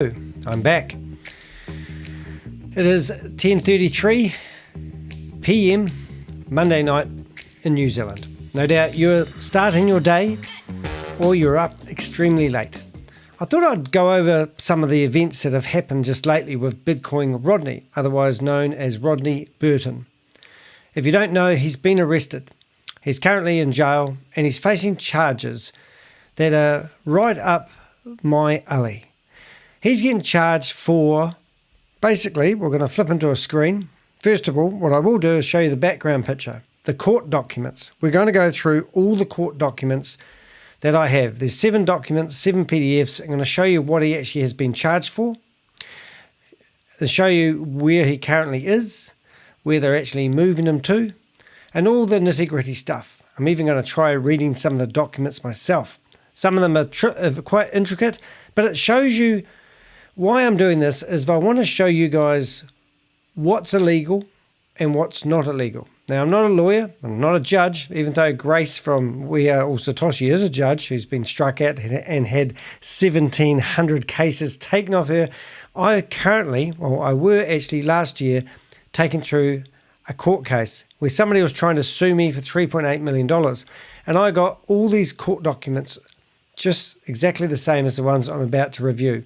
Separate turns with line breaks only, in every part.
I'm back. It is 10:33 p.m. Monday night in New Zealand. No doubt you're starting your day or you're up extremely late. I thought I'd go over some of the events that have happened just lately with Bitcoin Rodney, otherwise known as Rodney Burton. If you don't know, he's been arrested. He's currently in jail and he's facing charges that are right up my alley. He's getting charged for, basically, we're going to flip into a screen. First of all, what I will do is show you the background picture, the court documents. We're going to go through all the court documents that I have. There's 7 documents, 7 PDFs. I'm going to show you what he actually has been charged for, and show you where he currently is, where they're actually moving him to, and all the nitty-gritty stuff. I'm even going to try reading some of the documents myself. Some of them are quite intricate, but it shows you why I'm doing this is I want to show you guys what's illegal and what's not illegal. Now, I'm not a lawyer, I'm not a judge, even though Grace from We Are All Satoshi is a judge who's been struck at and had 1,700 cases taken off her. I were actually last year taken through a court case where somebody was trying to sue me for $3.8 million. And I got all these court documents just exactly the same as the ones I'm about to review.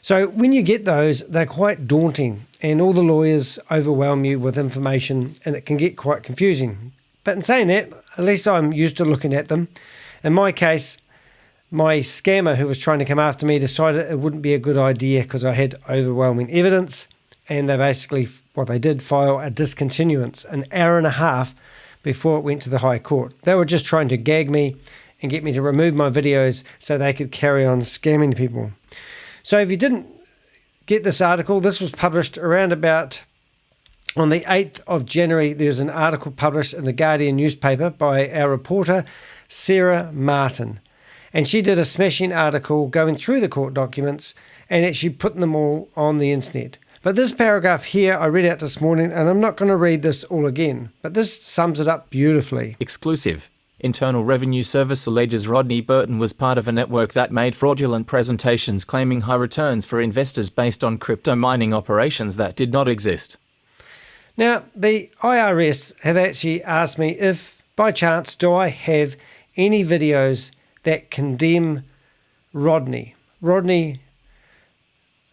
So when you get those, they're quite daunting and all the lawyers overwhelm you with information and it can get quite confusing. But in saying that, at least I'm used to looking at them. In my case, my scammer who was trying to come after me decided it wouldn't be a good idea because I had overwhelming evidence, and they basically, they did file a discontinuance an hour and a half before it went to the High Court. They were just trying to gag me and get me to remove my videos so they could carry on scamming people. So if you didn't get this article, this was published around about on the 8th of January. There's an article published in the Guardian newspaper by our reporter, Sarah Martin. And she did a smashing article going through the court documents and actually putting them all on the internet. But this paragraph here I read out this morning, and I'm not going to read this all again, but this sums it up beautifully.
Exclusive. Internal Revenue Service alleges Rodney Burton was part of a network that made fraudulent presentations claiming high returns for investors based on crypto mining operations that did not exist.
Now, the IRS have actually asked me if, by chance, do I have any videos that condemn Rodney,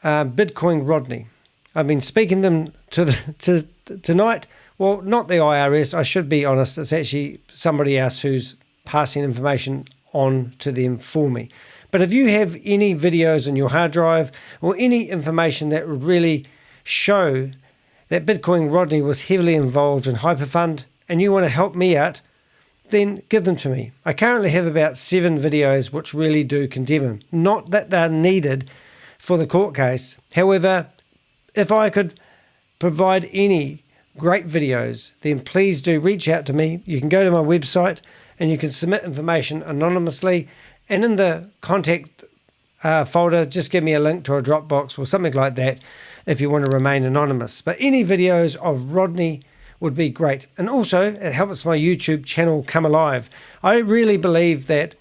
Bitcoin Rodney. I've been speaking them to tonight. Well, not the IRS, I should be honest. It's actually somebody else who's passing information on to them for me. But if you have any videos on your hard drive or any information that would really show that Bitcoin Rodney was heavily involved in Hyperfund and you want to help me out, then give them to me. I currently have about 7 videos which really do condemn him. Not that they're needed for the court case. However, if I could provide any great videos, then please do reach out to me. You can go to my website and you can submit information anonymously, and in the contact folder just give me a link to a Dropbox or something like that if you want to remain anonymous. But any videos of Rodney would be great, and also it helps my YouTube channel come alive. I really believe that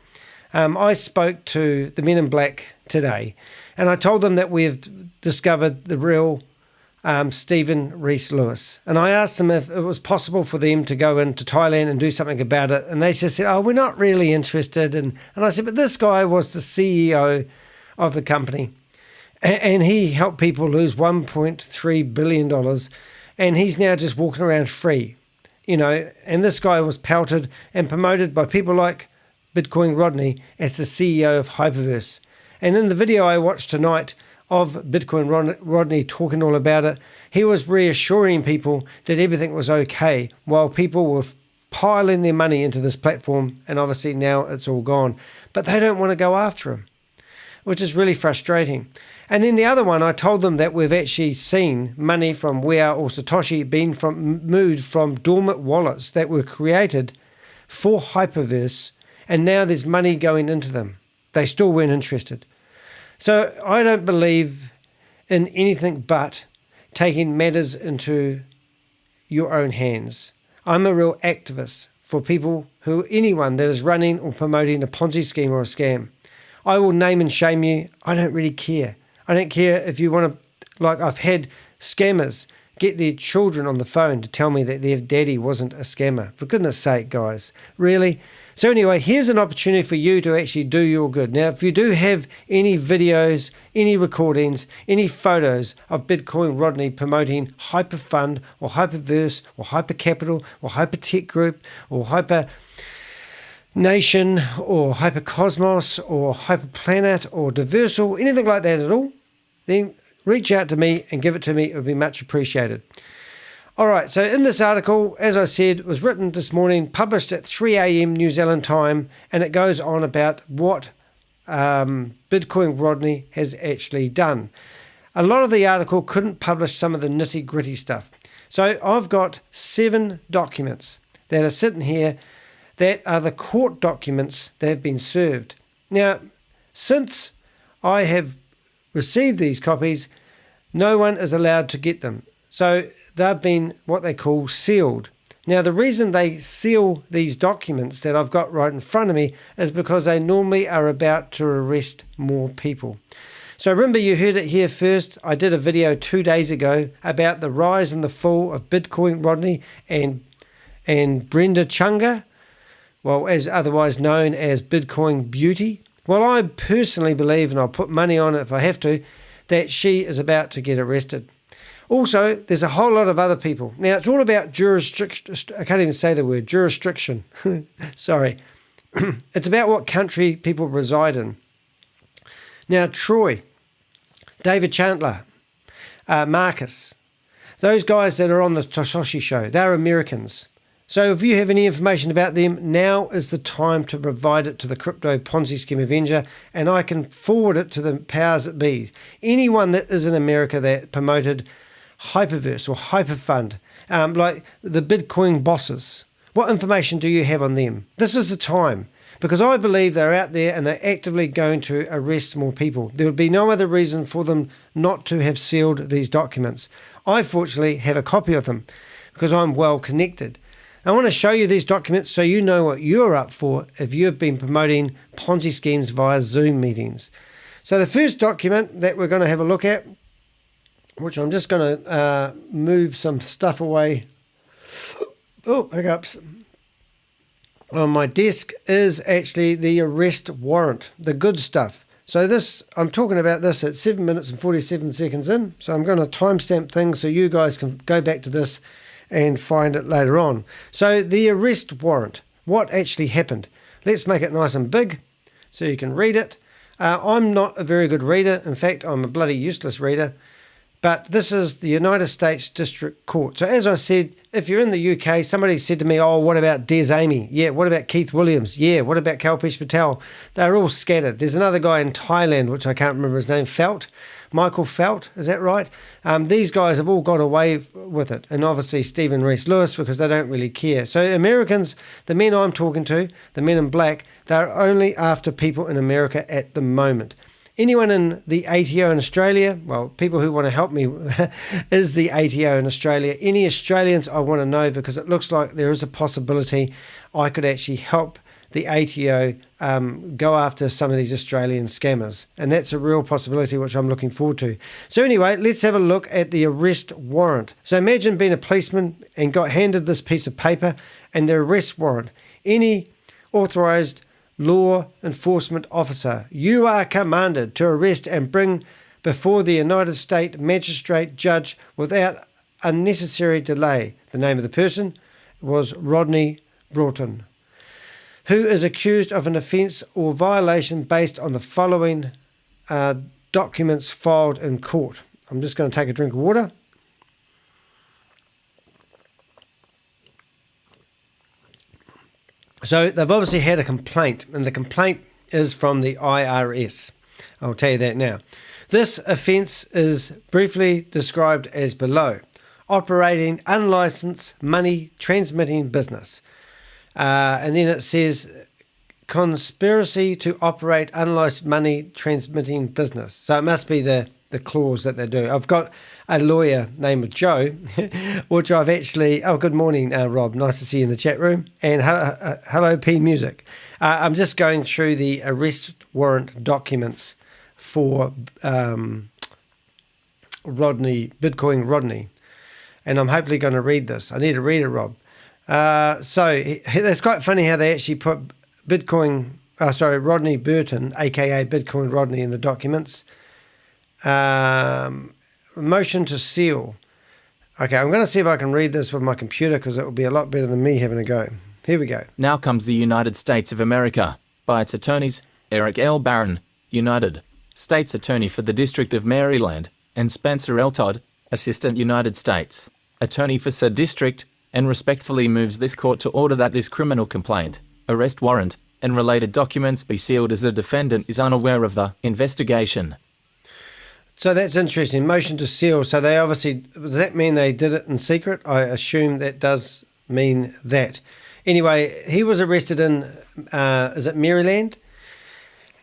I spoke to the Men in Black today and I told them that we've discovered the real Stephen Reese Lewis. And I asked them if it was possible for them to go into Thailand and do something about it. And they just said, oh, we're not really interested. And I said, but this guy was the CEO of the company. And he helped people lose $1.3 billion. And he's now just walking around free. And this guy was pelted and promoted by people like Bitcoin Rodney as the CEO of HyperVerse. And in the video I watched tonight of Bitcoin Rodney talking all about it, he was reassuring people that everything was okay while people were piling their money into this platform, and obviously now it's all gone. But they don't want to go after him, which is really frustrating. And then the other one, I told them that we've actually seen money from We Are All Satoshi being moved from dormant wallets that were created for HyperVerse, and now there's money going into them. They still weren't interested. So I don't believe in anything but taking matters into your own hands. I'm a real activist for anyone that is running or promoting a Ponzi scheme or a scam. I will name and shame you. I don't really care. I don't care if you want to, like I've had scammers get their children on the phone to tell me that their daddy wasn't a scammer. For goodness sake, guys. Really? So anyway, here's an opportunity for you to actually do your good. Now, if you do have any videos, any recordings, any photos of Bitcoin Rodney promoting Hyperfund or HyperVerse or Hypercapital or Hypertech Group or Hyper Nation or Hypercosmos or Hyperplanet or Diversal, anything like that at all, then reach out to me and give it to me. It would be much appreciated. All right, so in this article, as I said, it was written this morning, published at 3 a.m. New Zealand time, and it goes on about what Bitcoin Rodney has actually done. A lot of the article couldn't publish some of the nitty-gritty stuff. So I've got 7 documents that are sitting here that are the court documents that have been served. Now, since I have received these copies, no one is allowed to get them. So they've been what they call sealed. Now, the reason they seal these documents that I've got right in front of me is because they normally are about to arrest more people. So remember, you heard it here first. I did a video 2 days ago about the rise and the fall of Bitcoin Rodney and Brenda Chunga, well, as otherwise known as Bitcoin Beauty. Well, I personally believe, and I'll put money on it if I have to, that she is about to get arrested. Also, there's a whole lot of other people. Now, it's all about jurisdiction. I can't even say the word, jurisdiction. Sorry. It's about what country people reside in. Now, Troy, David Chandler, Marcus, those guys that are on the Tososhi show, they're Americans. So if you have any information about them, now is the time to provide it to the Crypto Ponzi Scheme Avenger, and I can forward it to the powers that be. Anyone that is in America that promoted HyperVerse or Hyperfund, like the Bitcoin bosses, what information do you have on them? This is the time, because I believe they're out there and they're actively going to arrest more people. There would be no other reason for them not to have sealed these documents. I fortunately have a copy of them because I'm well connected. I want to show you these documents so you know what you're up for if you've been promoting Ponzi schemes via Zoom meetings. So the first document that we're going to have a look at, which I'm just going to move some stuff away. Oh, hiccups. On my desk is actually the arrest warrant, the good stuff. So this, I'm talking about this at 7 minutes and 47 seconds in. So I'm going to timestamp things so you guys can go back to this and find it later on. So the arrest warrant, what actually happened? Let's make it nice and big so you can read it. I'm not a very good reader. In fact, I'm a bloody useless reader. But this is the United States District Court. So as I said, if you're in the UK, somebody said to me, oh, what about Des Amy? Yeah, what about Keith Williams? Yeah, what about Kalpesh Patel? They're all scattered. There's another guy in Thailand, which I can't remember his name, Michael Felt, is that right? These guys have all got away with it. And obviously Stephen Reese Lewis, because they don't really care. So Americans, the men I'm talking to, the men in black, they're only after people in America at the moment. Anyone in the ATO in Australia, well, people who want to help me is the ATO in Australia. Any Australians I want to know, because it looks like there is a possibility I could actually help the ATO go after some of these Australian scammers. And that's a real possibility, which I'm looking forward to. So anyway, let's have a look at the arrest warrant. So imagine being a policeman and got handed this piece of paper and the arrest warrant. Any authorized law enforcement officer, you are commanded to arrest and bring before the United States magistrate judge without unnecessary delay. The name of the person was Rodney Burton, who is accused of an offence or violation based on the following documents filed in court. I'm just going to take a drink of water. So they've obviously had a complaint, and the complaint is from the IRS. I'll tell you that now. This offence is briefly described as below: operating unlicensed money transmitting business. And then it says conspiracy to operate unlicensed money transmitting business. So it must be the clause that they do. I've got a lawyer named Joe, which I've actually... Oh, good morning, Rob. Nice to see you in the chat room. And hello, P Music. I'm just going through the arrest warrant documents for Bitcoin Rodney. And I'm hopefully going to read this. I need to read it, Rob. So it's quite funny how they actually put Rodney Burton, aka Bitcoin Rodney, in the documents. Motion to seal. Okay, I'm going to see if I can read this with my computer because it will be a lot better than me having a go. Here we go.
Now comes the United States of America, by its attorneys, Eric L. Barron, United States Attorney for the District of Maryland, and Spencer L. Todd, Assistant United States Attorney for said district, and respectfully moves this court to order that this criminal complaint, arrest warrant, and related documents be sealed as the defendant is unaware of the investigation.
So that's interesting. Motion to seal. So they obviously, does that mean they did it in secret? I assume that does mean that. Anyway, he was arrested in, is it Maryland?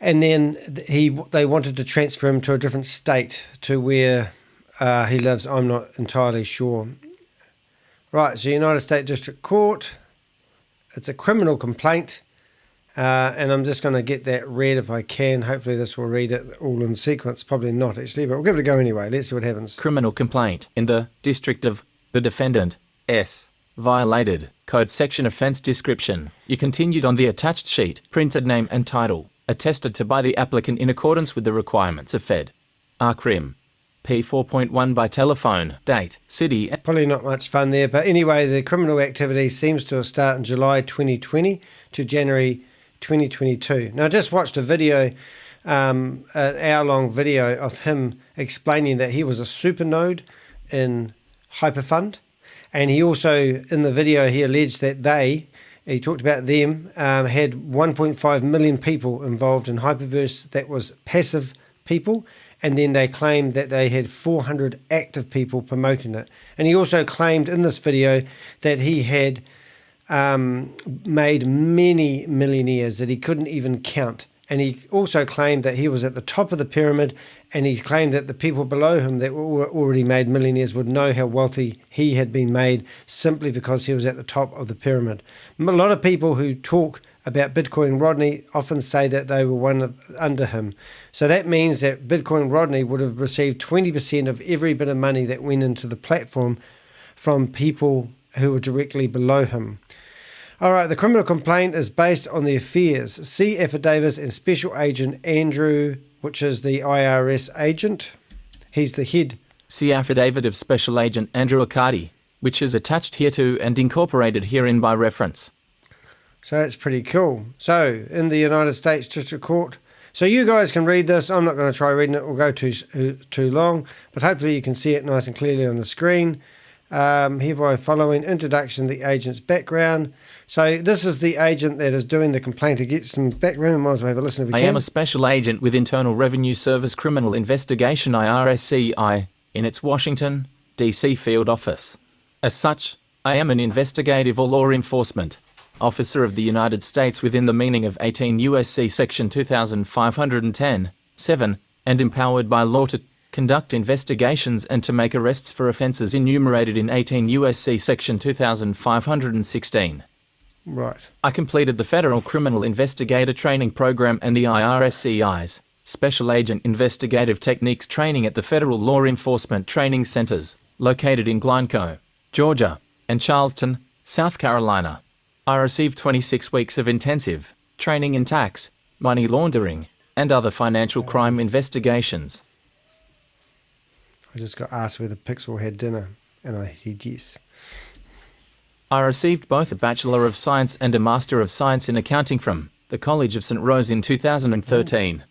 And then they wanted to transfer him to a different state to where he lives. I'm not entirely sure. Right, so United States District Court. It's a criminal complaint. And I'm just going to get that read if I can. Hopefully this will read it all in sequence. Probably not, actually, but we'll give it a go anyway. Let's see what happens.
Criminal complaint in the district of the defendant, S. Violated. Code section offence description. You continued on the attached sheet, printed name and title, attested to by the applicant in accordance with the requirements of Fed. RCRIM. P4.1 by telephone. Date. City.
Probably not much fun there, but anyway, the criminal activity seems to have started in July 2020 to January 2022. Now, I just watched a video, an hour-long video of him explaining that he was a super node in Hyperfund, and he also, in the video, he alleged that he talked about them, had 1.5 million people involved in HyperVerse that was passive people, and then they claimed that they had 400 active people promoting it. And he also claimed in this video that he had made many millionaires that he couldn't even count. And he also claimed that he was at the top of the pyramid, and he claimed that the people below him that were already made millionaires would know how wealthy he had been made simply because he was at the top of the pyramid. A lot of people who talk about Bitcoin Rodney often say that they were under him. So that means that Bitcoin Rodney would have received 20% of every bit of money that went into the platform from people who were directly below him. All right, the criminal complaint is based on the affairs. See affidavits and Special Agent Andrew, which is the IRS agent. He's the head.
See affidavit of Special Agent Andrew Accardi, which is attached hereto and incorporated herein by reference.
So that's pretty cool. So in the United States District Court. So you guys can read this. I'm not going to try reading it. It will go too long, but hopefully you can see it nice and clearly on the screen. Hereby following introduction, the agent's background. So this is the agent that is doing the complaint against him. Background, might as well have a listen if you can.
I am a special agent with Internal Revenue Service Criminal Investigation IRSCI in its Washington, D.C. field office. As such, I am an investigative or law enforcement officer of the United States within the meaning of 18 U.S.C. Section 2510(7) and empowered by law to conduct investigations and to make arrests for offences enumerated in 18 U.S.C. Section 2516.
Right.
I completed the Federal Criminal Investigator Training Program and the IRSCI's Special Agent Investigative Techniques Training at the Federal Law Enforcement Training Centers, located in Glencoe, Georgia, and Charleston, South Carolina. I received 26 weeks of intensive training in tax, money laundering, and other financial crime investigations.
I just got asked whether Pixel had dinner, and I said yes.
I received both a Bachelor of Science and a Master of Science in Accounting from the College of St. Rose in 2013.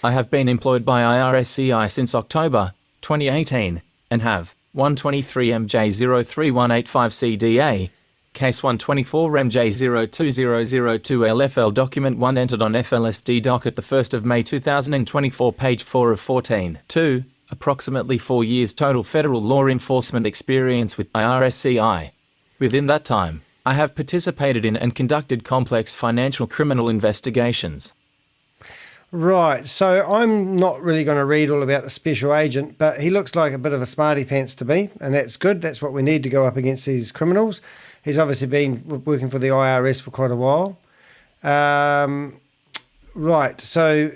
I have been employed by IRSCI since October 2018 and have 123MJ03185CDA, Case 124MJ02002LFL Document 1 entered on FLSD Docket 1 May 2024, page 4 of 14. 2. Approximately 4 years total federal law enforcement experience with IRSCI. Within that time, I have participated in and conducted complex financial criminal investigations.
Right, so I'm not really going to read all about the special agent, but he looks like a bit of a smarty pants to me, and that's good. That's what we need to go up against these criminals. He's obviously been working for the IRS for quite a while. Right, so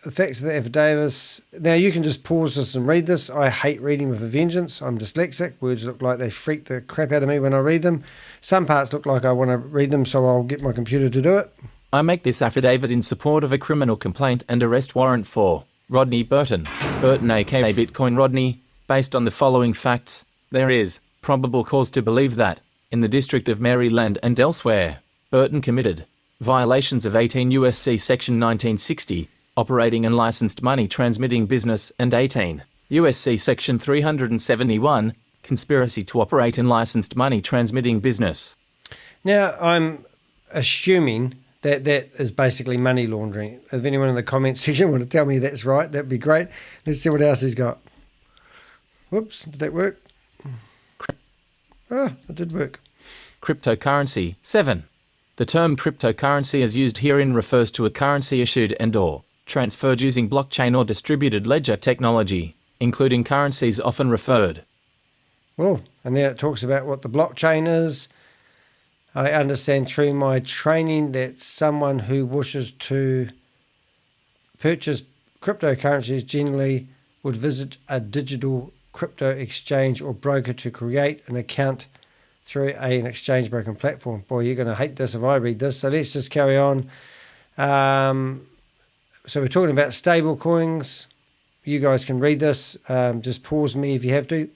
The facts of the affidavits. Now, you can just pause this and read this. I hate reading with a vengeance. I'm dyslexic. Words look like they freak the crap out of me when I read them. Some parts look like I want to read them, so I'll get my computer to do it.
I make this affidavit in support of a criminal complaint and arrest warrant for Rodney Burton. Burton aka Bitcoin Rodney. Based on the following facts, there is probable cause to believe that, in the District of Maryland and elsewhere, Burton committed violations of 18 U.S.C. Section 1960, operating and licensed money transmitting business, and 18 U.S.C. Section 371, conspiracy to operate and licensed money transmitting business.
Now, I'm assuming that is basically money laundering. If anyone in the comments section want to tell me that's right, that'd be great. Let's see what else he's got. Whoops, did that work? Oh, it did work.
Cryptocurrency. 7. The term cryptocurrency as used herein refers to a currency issued and/or transferred using blockchain or distributed ledger technology, including currencies often referred.
Oh, and then it talks about what the blockchain is. I understand through my training that someone who wishes to purchase cryptocurrencies generally would visit a digital crypto exchange or broker to create an account through an exchange broken platform. Boy, you're going to hate this if I read this. So let's just carry on. So we're talking about stable coins. You guys can read this. Just pause me if you have to.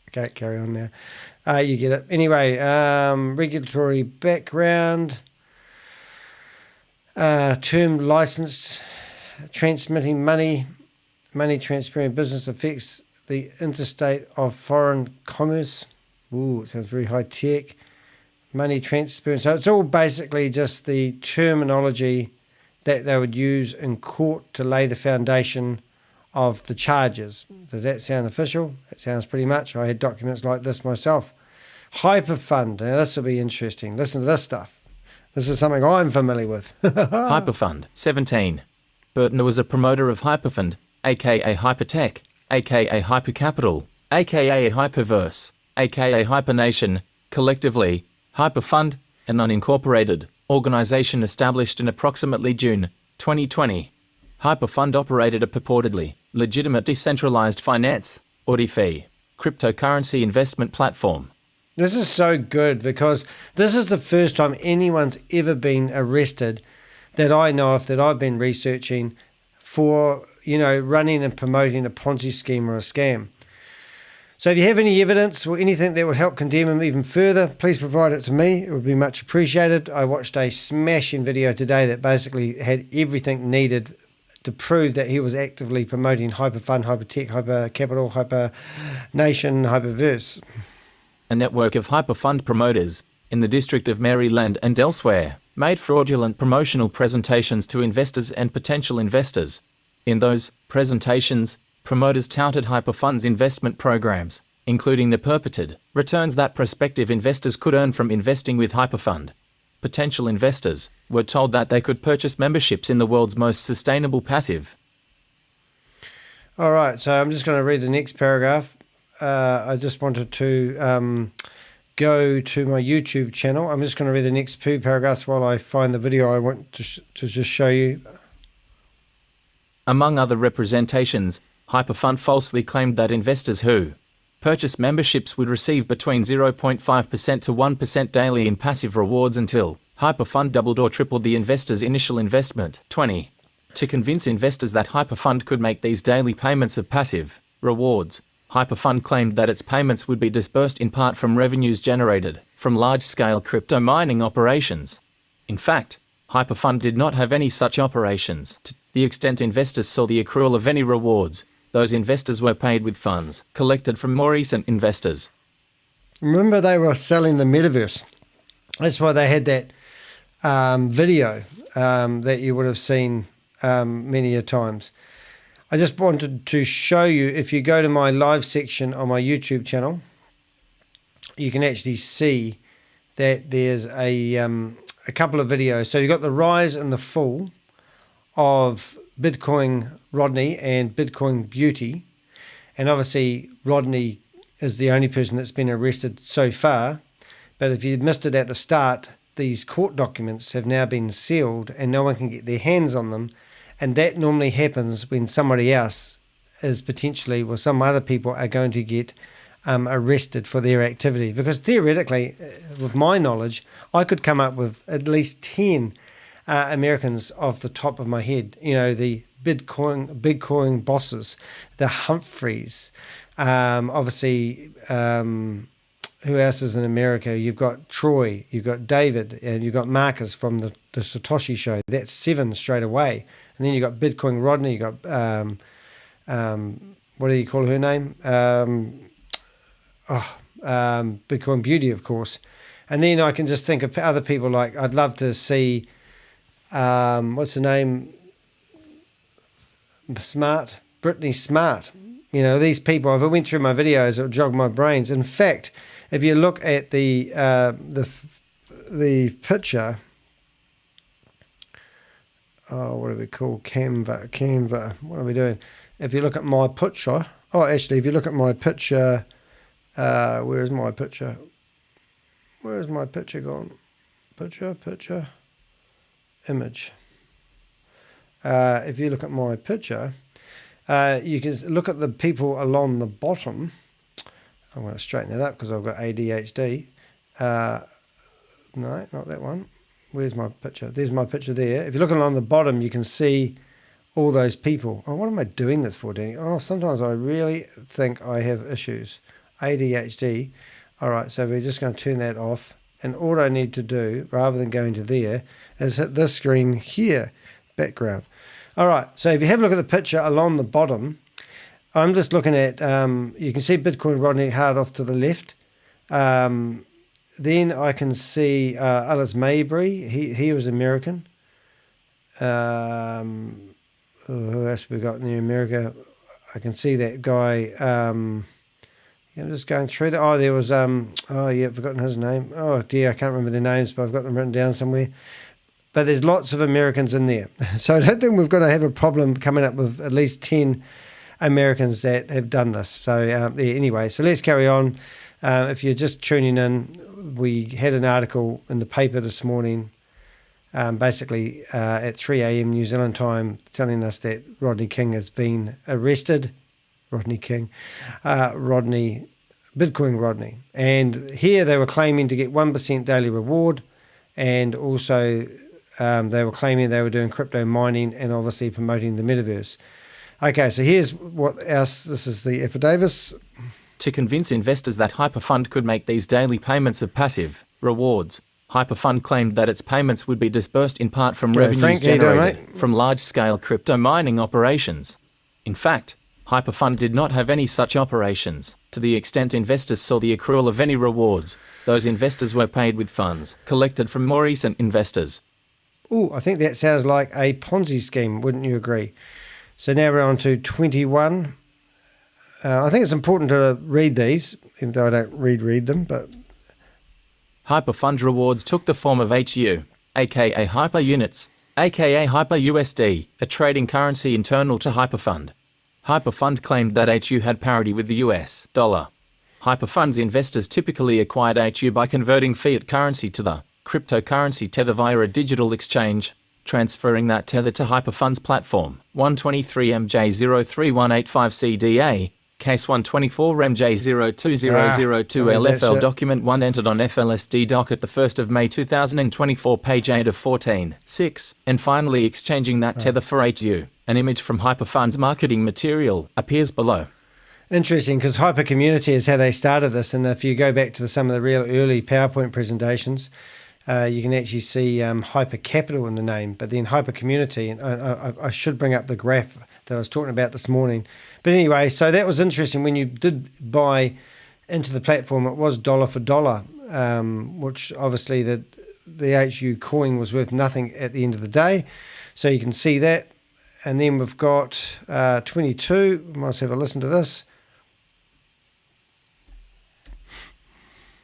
Okay, carry on now. You get it. Anyway, regulatory background. Term licensed, transmitting money transferring business affects the interstate of foreign commerce. Ooh, it sounds very high tech. Money transfer. So it's all basically just the terminology that they would use in court to lay the foundation of the charges. Does that sound official? That sounds pretty much. I had documents like this myself. Hyperfund. Now this will be interesting. Listen to this stuff. This is something I'm familiar with.
Hyperfund. 17. Burton was a promoter of Hyperfund, aka Hypertech, aka Hypercapital, aka HyperVerse, aka Hypernation, collectively, Hyperfund, an unincorporated organization established in approximately June 2020. Hyperfund operated a purportedly legitimate decentralized finance, or DeFi, cryptocurrency investment platform.
This is so good because this is the first time anyone's ever been arrested that I know of, that I've been researching for, running and promoting a Ponzi scheme or a scam. So if you have any evidence or anything that would help condemn him even further, please provide it to me. It would be much appreciated. I watched a smashing video today that basically had everything needed to prove that he was actively promoting Hyperfund, Hypertech, Hypercapital, Hypernation, HyperVerse.
A network of Hyperfund promoters in the District of Maryland and elsewhere made fraudulent promotional presentations to investors and potential investors. In those presentations, promoters touted Hyperfund's investment programs, including the purported returns that prospective investors could earn from investing with Hyperfund. Potential investors were told that they could purchase memberships in the world's most sustainable passive.
All right, so I'm just going to read the next paragraph. I just wanted to go to my YouTube channel. I'm just going to read the next two paragraphs while I find the video I want to just show you.
Among other representations, Hyperfund falsely claimed that investors who purchased memberships would receive between 0.5% to 1% daily in passive rewards until Hyperfund doubled or tripled the investor's initial investment. 20. To convince investors that Hyperfund could make these daily payments of passive rewards, Hyperfund claimed that its payments would be disbursed in part from revenues generated from large-scale crypto mining operations. In fact, Hyperfund did not have any such operations. To the extent investors saw the accrual of any rewards, those investors were paid with funds collected from more recent investors.
Remember, they were selling the metaverse. That's why they had that video that you would have seen many a times. I just wanted to show you, if you go to my live section on my YouTube channel, you can actually see that there's a couple of videos. So you've got the rise and the fall of Bitcoin Rodney and Bitcoin Beauty. And obviously Rodney is the only person that's been arrested so far. But if you missed it at the start, these court documents have now been sealed and no one can get their hands on them. And that normally happens when somebody else is potentially, or some other people are going to get arrested for their activity. Because theoretically, with my knowledge, I could come up with at least 10 Americans off the top of my head. You know, the Bitcoin bosses, the Humphreys, obviously, who else is in America? You've got Troy, you've got David, and you've got Marcus from the Satoshi Show. That's 7 straight away. And then you've got Bitcoin Rodney, you've got, what do you call her name? Bitcoin Beauty, of course. And then I can just think of other people like, I'd love to see, what's her name? Brittany Smart. You know, these people, if I went through my videos, it would jog my brains. In fact, if you look at the picture, what do we call Canva? What are we doing? If you look at my picture, if you look at my picture, where's my picture? Where's my picture gone? Picture, image. If you look at my picture, you can look at the people along the bottom. I'm going to straighten that up because I've got ADHD. No, not that one. Where's my picture? There's my picture there. If you look along the bottom, you can see all those people. Oh, what am I doing this for, Danny? Oh, sometimes I really think I have issues. ADHD. All right, so we're just going to turn that off. And all I need to do, rather than going to there, is hit this screen here, background. All right, so if you have a look at the picture along the bottom, I'm just looking at, you can see Bitcoin Rodney hard off to the left. Then I can see Alice Mayberry, he was American. Who else we got in America? I can see that guy. I'm just going through that. Oh, there was, I've forgotten his name. Oh dear, I can't remember their names, but I've got them written down somewhere. But there's lots of Americans in there. So I don't think we've got to have a problem coming up with at least 10 Americans that have done this. So anyway, so let's carry on. If you're just tuning in, we had an article in the paper this morning, basically at 3 a.m. New Zealand time, telling us that Rodney King has been arrested. Bitcoin Rodney. And here they were claiming to get 1% daily reward, and also they were claiming they were doing crypto mining and obviously promoting the metaverse. Okay, so here's what else. This is the affidavits.
To convince investors that Hyperfund could make these daily payments of passive rewards, Hyperfund claimed that its payments would be disbursed in part from revenues generated from large-scale crypto mining operations. In fact, Hyperfund did not have any such operations. To the extent investors saw the accrual of any rewards, those investors were paid with funds collected from more recent investors.
Oh, I think that sounds like a Ponzi scheme, wouldn't you agree? So now we're on to 21. I think it's important to read these, even though I don't read them, but...
Hyperfund rewards took the form of HU, aka Hyper Units, aka Hyper USD, a trading currency internal to Hyperfund. Hyperfund claimed that HU had parity with the US dollar. Hyperfund's investors typically acquired HU by converting fiat currency to the cryptocurrency tether via a digital exchange, transferring that tether to Hyperfund's platform. 123 MJ031855CDA, Case 124 MJ02002LFL Document 1 entered on FLSD Docket 1 May 2024, page 8 of 14, 6, and finally exchanging that tether for HU. An image from Hyperfund's marketing material appears below.
Interesting, because Hyper Community is how they started this, and if you go back to some of the real early PowerPoint presentations, you can actually see Hyper Capital in the name, but then Hyper Community, and I should bring up the graph that I was talking about this morning. But anyway, so that was interesting. When you did buy into the platform, it was dollar for dollar, which obviously the HU coin was worth nothing at the end of the day. So you can see that. And then we've got 22. We must have a listen to this.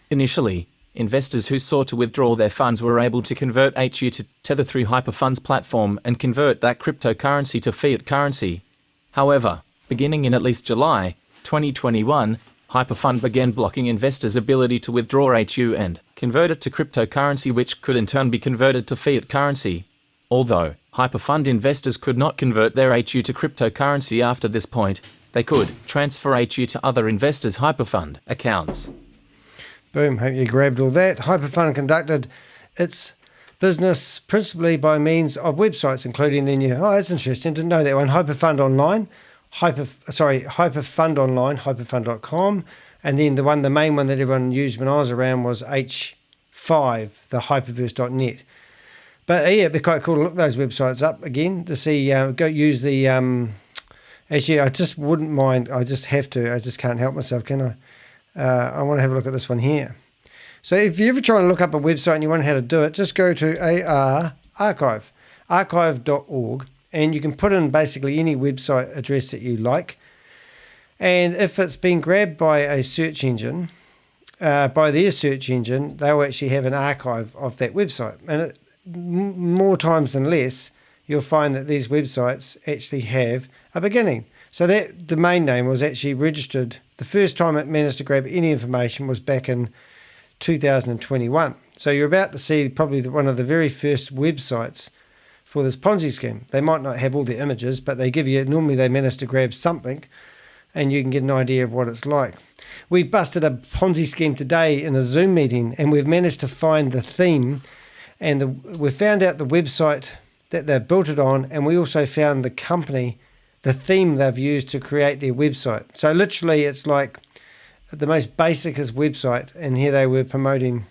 Initially, investors who sought to withdraw their funds were able to convert HU to Tether through Hyperfund's platform and convert that cryptocurrency to fiat currency. However, beginning in at least July 2021, Hyperfund began blocking investors' ability to withdraw HU and convert it to cryptocurrency, which could in turn be converted to fiat currency. Although Hyperfund investors could not convert their HU to cryptocurrency after this point, they could transfer HU to other investors' Hyperfund accounts.
Boom, hope you grabbed all that. Hyperfund conducted its business principally by means of websites, including the new, oh, that's interesting, didn't know that one, Hyperfund Online, Hyperfund Online, hyperfund.com, and then the main one that everyone used when I was around was H5, the hyperverse.net. But yeah, it'd be quite cool to look those websites up again to see, go use the, actually, I just wouldn't mind, I just can't help myself, can I? I want to have a look at this one here. So if you ever try and look up a website and you wonder how to do it, just go to archive.org, and you can put in basically any website address that you like. And if it's been grabbed by a search engine, by their search engine, they'll actually have an archive of that website. And more times than less, you'll find that these websites actually have a beginning. So that domain name was actually registered. The first time it managed to grab any information was back in 2021. So you're about to see probably one of the very first websites for this Ponzi scheme. They might not have all the images, but they give you, normally they manage to grab something and you can get an idea of what it's like. We busted a Ponzi scheme today in a Zoom meeting, and we've managed to find the theme, and we found out the website that they've built it on, and we also found the company, the theme they've used to create their website. So literally it's like the most basic is website, and here they were promoting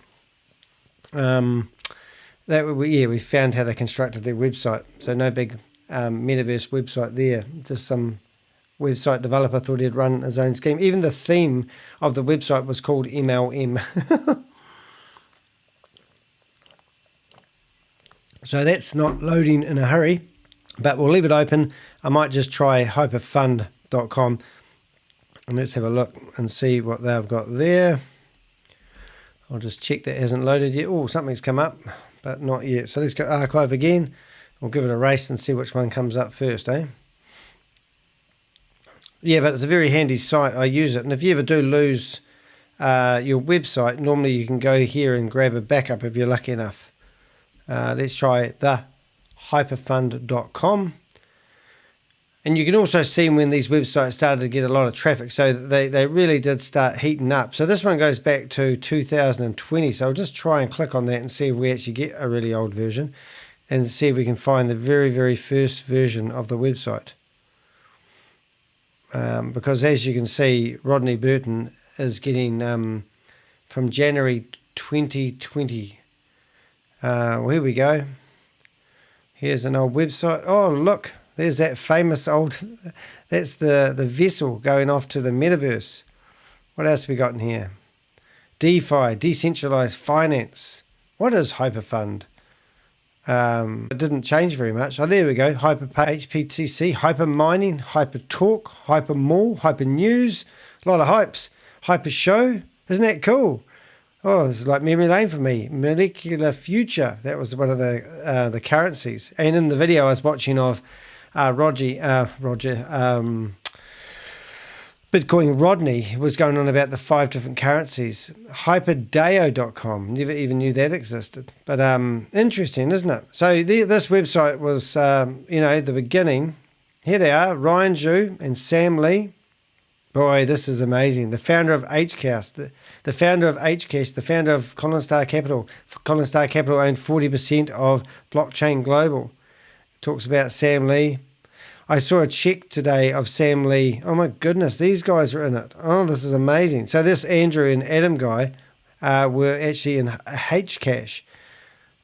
we found how they constructed their website. So no big metaverse website there, just some website developer thought he'd run his own scheme. Even the theme of the website was called MLM. So that's not loading in a hurry, but we'll leave it open. I might just try hyperfund.com and let's have a look and see what they've got there. I'll just check that hasn't loaded yet. Oh, something's come up, but not yet. So let's go archive again. We'll give it a race and see which one comes up first, eh? Yeah, but it's a very handy site. I use it. And if you ever do lose your website, normally you can go here and grab a backup if you're lucky enough. Let's try the hyperfund.com. And you can also see when these websites started to get a lot of traffic. So they really did start heating up. So this one goes back to 2020. So I'll just try and click on that and see if we actually get a really old version and see if we can find the very, very first version of the website. Because as you can see, Rodney Burton is getting from January 2020. Well, here we go. Here's an old website. Oh, look. There's that famous old, that's the vessel going off to the metaverse. What else have we got in here? DeFi, decentralized finance. What is Hyperfund? It didn't change very much. Oh, there we go. Hyperpay, HPTC, Hyper Mining, Hyper Talk, Hyper Mall, Hyper News. A lot of hypes. Hyper Show. Isn't that cool? Oh, this is like memory lane for me. Molecular Future. That was one of the currencies. And in the video I was watching of Bitcoin Rodney was going on about the 5 different currencies. Hyperdeo.com. Never even knew that existed. But interesting, isn't it? So this website was, the beginning. Here they are, Ryan Zhu and Sam Lee. Boy, this is amazing. The founder of Hcash, the founder of Hcash, the founder of Collinstar Capital. Collinstar Capital owned 40% of Blockchain Global. Talks about Sam Lee. I saw a check today of Sam Lee. Oh my goodness, these guys are in it. Oh, this is amazing. So this Andrew and Adam guy were actually in Hcash.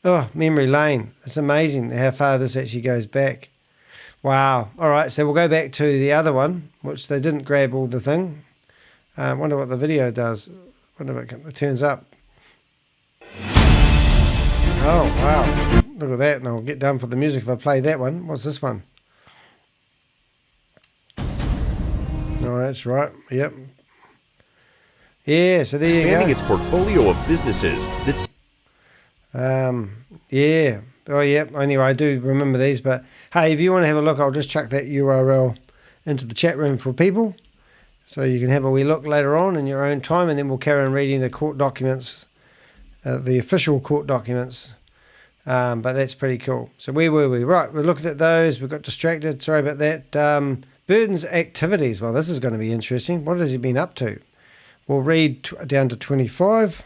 Oh, memory lane. It's amazing how far this actually goes back. Wow. All right, so we'll go back to the other one, which they didn't grab all the thing. I wonder what the video does. Wonder if it turns up. Oh, wow. Look at that, and I'll get done for the music if I play that one. What's this one? Oh, that's right. Yep. Yeah, so there you go.
Expanding its portfolio of businesses. That's
yeah. Oh, yeah. Anyway, I do remember these, but hey, if you want to have a look, I'll just chuck that URL into the chat room for people. So you can have a wee look later on in your own time, and then we'll carry on reading the court documents, the official court documents. But that's pretty cool. So where were we? Right, we're looking at those. We got distracted. Sorry about that. Burton's activities. Well, this is going to be interesting. What has he been up to? We'll read down to 25.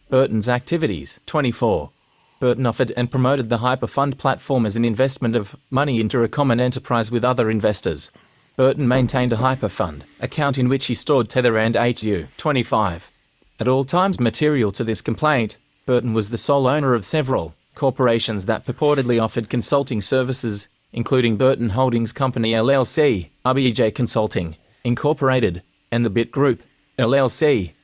Burton's activities. 24. Burton offered and promoted the Hyperfund platform as an investment of money into a common enterprise with other investors. Burton maintained a Hyperfund account in which he stored Tether and HU. 25. At all times material to this complaint, Burton was the sole owner of several corporations that purportedly offered consulting services, including Burton Holdings Company LLC, RBJ Consulting, Incorporated, and the Bit Group, LLC.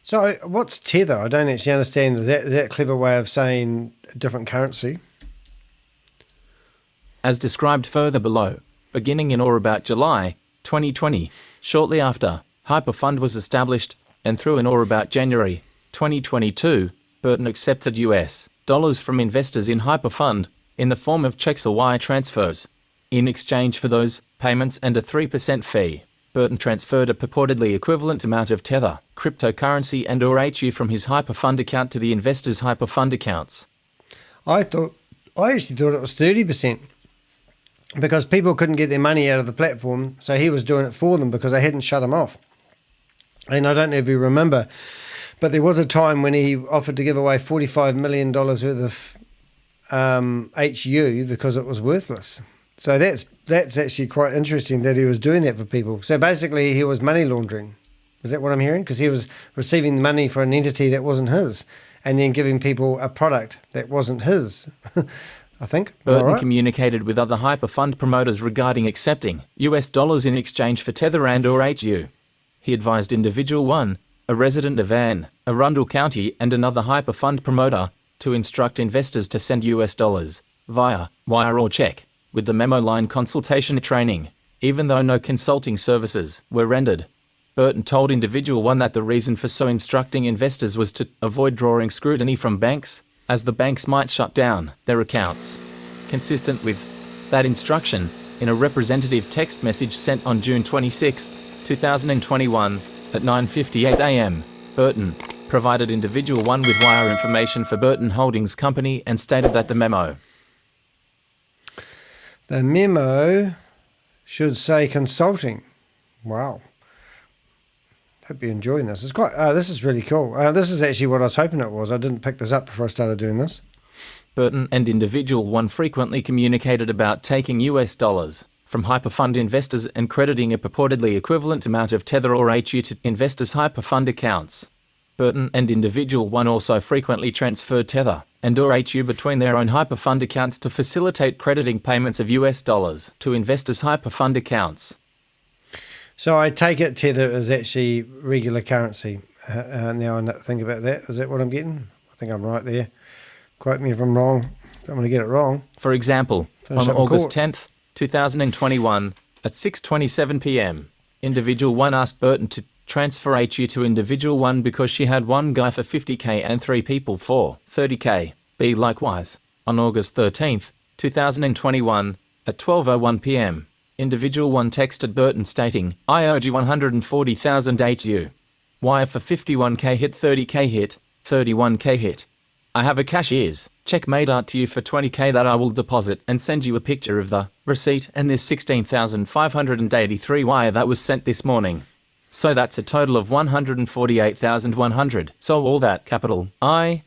So what's Tether? I don't actually understand. Is that a clever way of saying a different currency?
As described further below, beginning in or about July 2020, shortly after Hyperfund was established, and through in or about January 2022, Burton accepted US dollars from investors in Hyperfund in the form of checks or wire transfers. In exchange for those payments and a 3% fee, Burton transferred a purportedly equivalent amount of Tether, cryptocurrency and or HU from his Hyperfund account to the investors' Hyperfund accounts.
I actually thought it was 30%. Because people couldn't get their money out of the platform, so he was doing it for them because they hadn't shut him off. And I don't know if you remember, but there was a time when he offered to give away $45 million worth of HU because it was worthless. So that's actually quite interesting that he was doing that for people. So basically he was money laundering. Is that what I'm hearing? Because he was receiving the money for an entity that wasn't his and then giving people a product that wasn't his. I think.
Burton communicated with other Hyperfund promoters regarding accepting US dollars in exchange for Tether and or HU. He advised individual one, a resident of Arundel County, and another Hyperfund promoter to instruct investors to send US dollars via wire or check with the memo line consultation training, even though no consulting services were rendered. Burton told individual one that the reason for so instructing investors was to avoid drawing scrutiny from banks, as the banks might shut down their accounts. Consistent with that instruction, in a representative text message sent on June 26, 2021 at 9:58 a.m., Burton provided individual one with wire information for Burton Holdings Company and stated that the memo
should say consulting. Wow. Hope you're enjoying this. It's quite. This is really cool. This is actually what I was hoping it was. I didn't pick this up before I started doing this.
Burton and individual one frequently communicated about taking US dollars from Hyperfund investors and crediting a purportedly equivalent amount of Tether or HU to investors' Hyperfund accounts. Burton and individual one also frequently transferred Tether and or HU between their own Hyperfund accounts to facilitate crediting payments of US dollars to investors' Hyperfund accounts.
So I take it Tether is actually regular currency. Now I think about that. Is that what I'm getting? I think I'm right there. Quote me if I'm wrong. Don't want to get it wrong.
For example, on August 10th, 2021, at 6:27 p.m., individual one asked Burton to transfer HU to individual one because she had one guy for $50K and 3 people for $30K. B likewise, on August 13th, 2021, at 12:01 p.m., individual one texted Burton stating, I owed you 140,000 HU. Wire for 51K hit, 30K hit, 31K hit. I have a cashier's check made out to you for 20K that I will deposit and send you a picture of the receipt and this 16,583 wire that was sent this morning. So that's a total of 148,100. So all that capital I.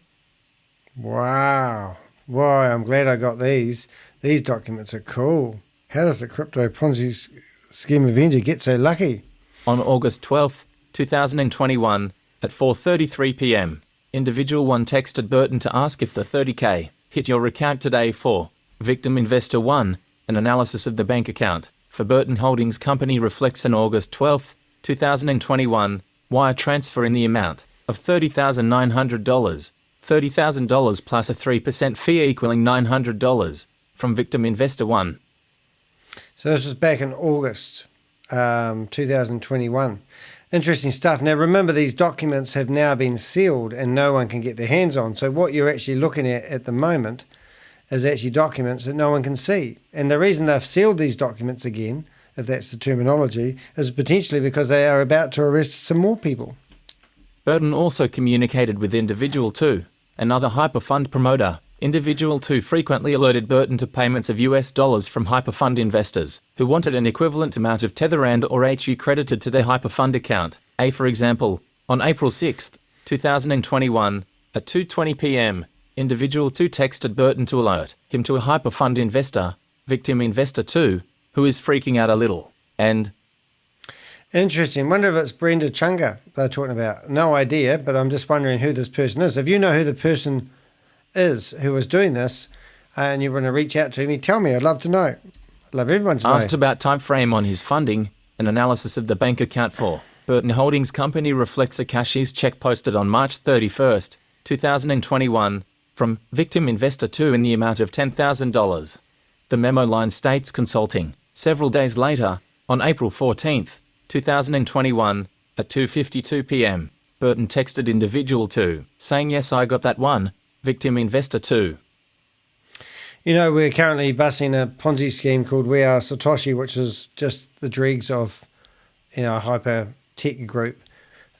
Wow. Why, I'm glad I got these. These documents are cool. How does the Crypto Ponzi Scheme Avenger get so lucky?
On August 12th, 2021, at 4:33 p.m., individual one texted Burton to ask if the 30K hit your account today for victim investor 1. An analysis of the bank account for Burton Holdings Company reflects an August 12th, 2021 wire transfer in the amount of $30,900, $30,000 plus a 3% fee equaling $900 from victim investor 1.
So this was back in August 2021. Interesting stuff. Now remember, these documents have now been sealed and no one can get their hands on. So what you're actually looking at the moment is actually documents that no one can see. And the reason they've sealed these documents again if that's the terminology, is potentially because they are about to arrest some more people.
Burton also communicated with Individual 2, another Hyperfund promoter. Individual 2 frequently alerted Burton to payments of US dollars from Hyperfund investors who wanted an equivalent amount of Tether and or HU credited to their Hyperfund account. For example, on April 6, 2021, at 2:20 p.m, Individual 2 texted Burton to alert him to a Hyperfund investor, Victim Investor 2, who is freaking out a little. And
interesting. Wonder if it's Brenda Chunga they're talking about. No idea, but I'm just wondering who this person is. If you know who the person is who was doing this and you want to reach out to me, tell me. I'd love to know. I'd love everyone to know.
Asked about time frame on his funding, an analysis of the bank account for Burton Holdings Company reflects a cashier's check posted on March 31st, 2021 from Victim Investor 2 in the amount of $10,000. The memo line states consulting. Several days later, on April 14th, 2021 at 2:52 p.m, Burton texted Individual 2 saying, "Yes, I got that one, Victim Investor 2.
You know, we're currently busting a Ponzi scheme called We Are Satoshi, which is just the dregs of, a hyper tech group.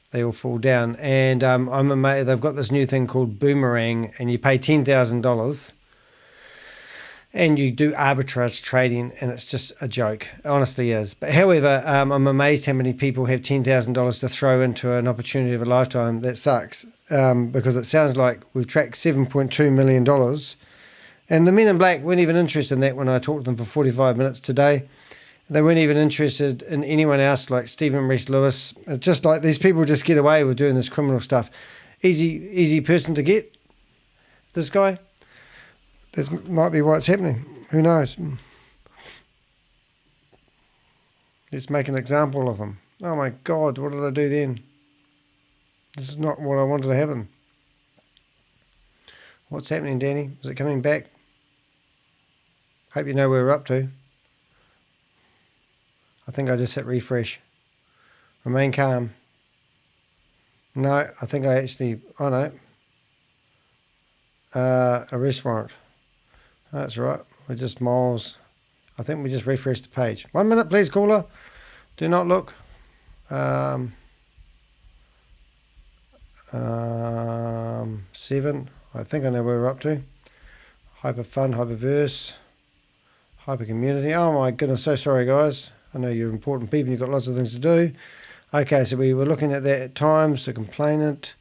They all fall down. And I'm amazed they've got this new thing called Boomerang, and you pay $10,000 and you do arbitrage trading, and it's just a joke. It honestly is. But however, I'm amazed how many people have $10,000 to throw into an opportunity of a lifetime. That sucks. Because it sounds like we've tracked $7.2 million. And the men in black weren't even interested in that when I talked to them for 45 minutes today. They weren't even interested in anyone else like Stephen Reese Lewis. It's just like these people just get away with doing this criminal stuff. Easy person to get, this guy. This might be what's happening. Who knows? Let's make an example of him. Oh my God, what did I do then? This is not what I wanted to happen. What's happening, Danny? Is it coming back? Hope you know where we're up to. I think I just hit refresh. Remain calm. No, I think I actually... Oh, no. Arrest warrant. That's right. We're just miles. I think we just refreshed the page. 1 minute, please, caller. Do not look. 7. I think I know where we're up to. Hyperfund, HyperVerse, Hyper Community. Oh my goodness, so sorry guys. I know you're important people, you've got lots of things to do. Okay, so we were looking at that at times, the complainant,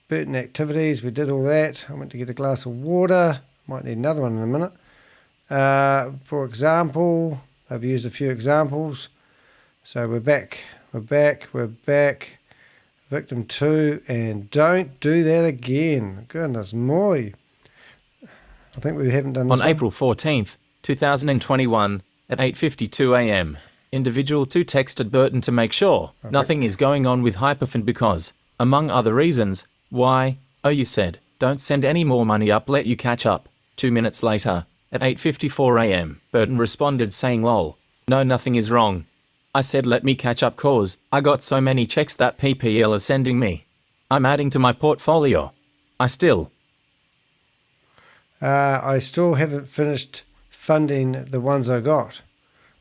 Burton activities, we did all that. I went to get a glass of water. Might need another one in a minute. For example, I've used a few examples. So we're back. Victim 2, and don't do that again. Goodness me. I think we haven't done this
on
one.
April 14th, 2021 at 8:52 a.m. Individual 2 texted Burton to make sure nothing is going on with Hyperfund because, among other reasons, why, you said, don't send any more money up, let you catch up. 2 minutes later, at 8:54 a.m, Burton responded saying lol, no, nothing is wrong. I said let me catch up cause I got so many checks that PPL are sending me. I'm adding to my portfolio. I still
haven't finished funding the ones I got.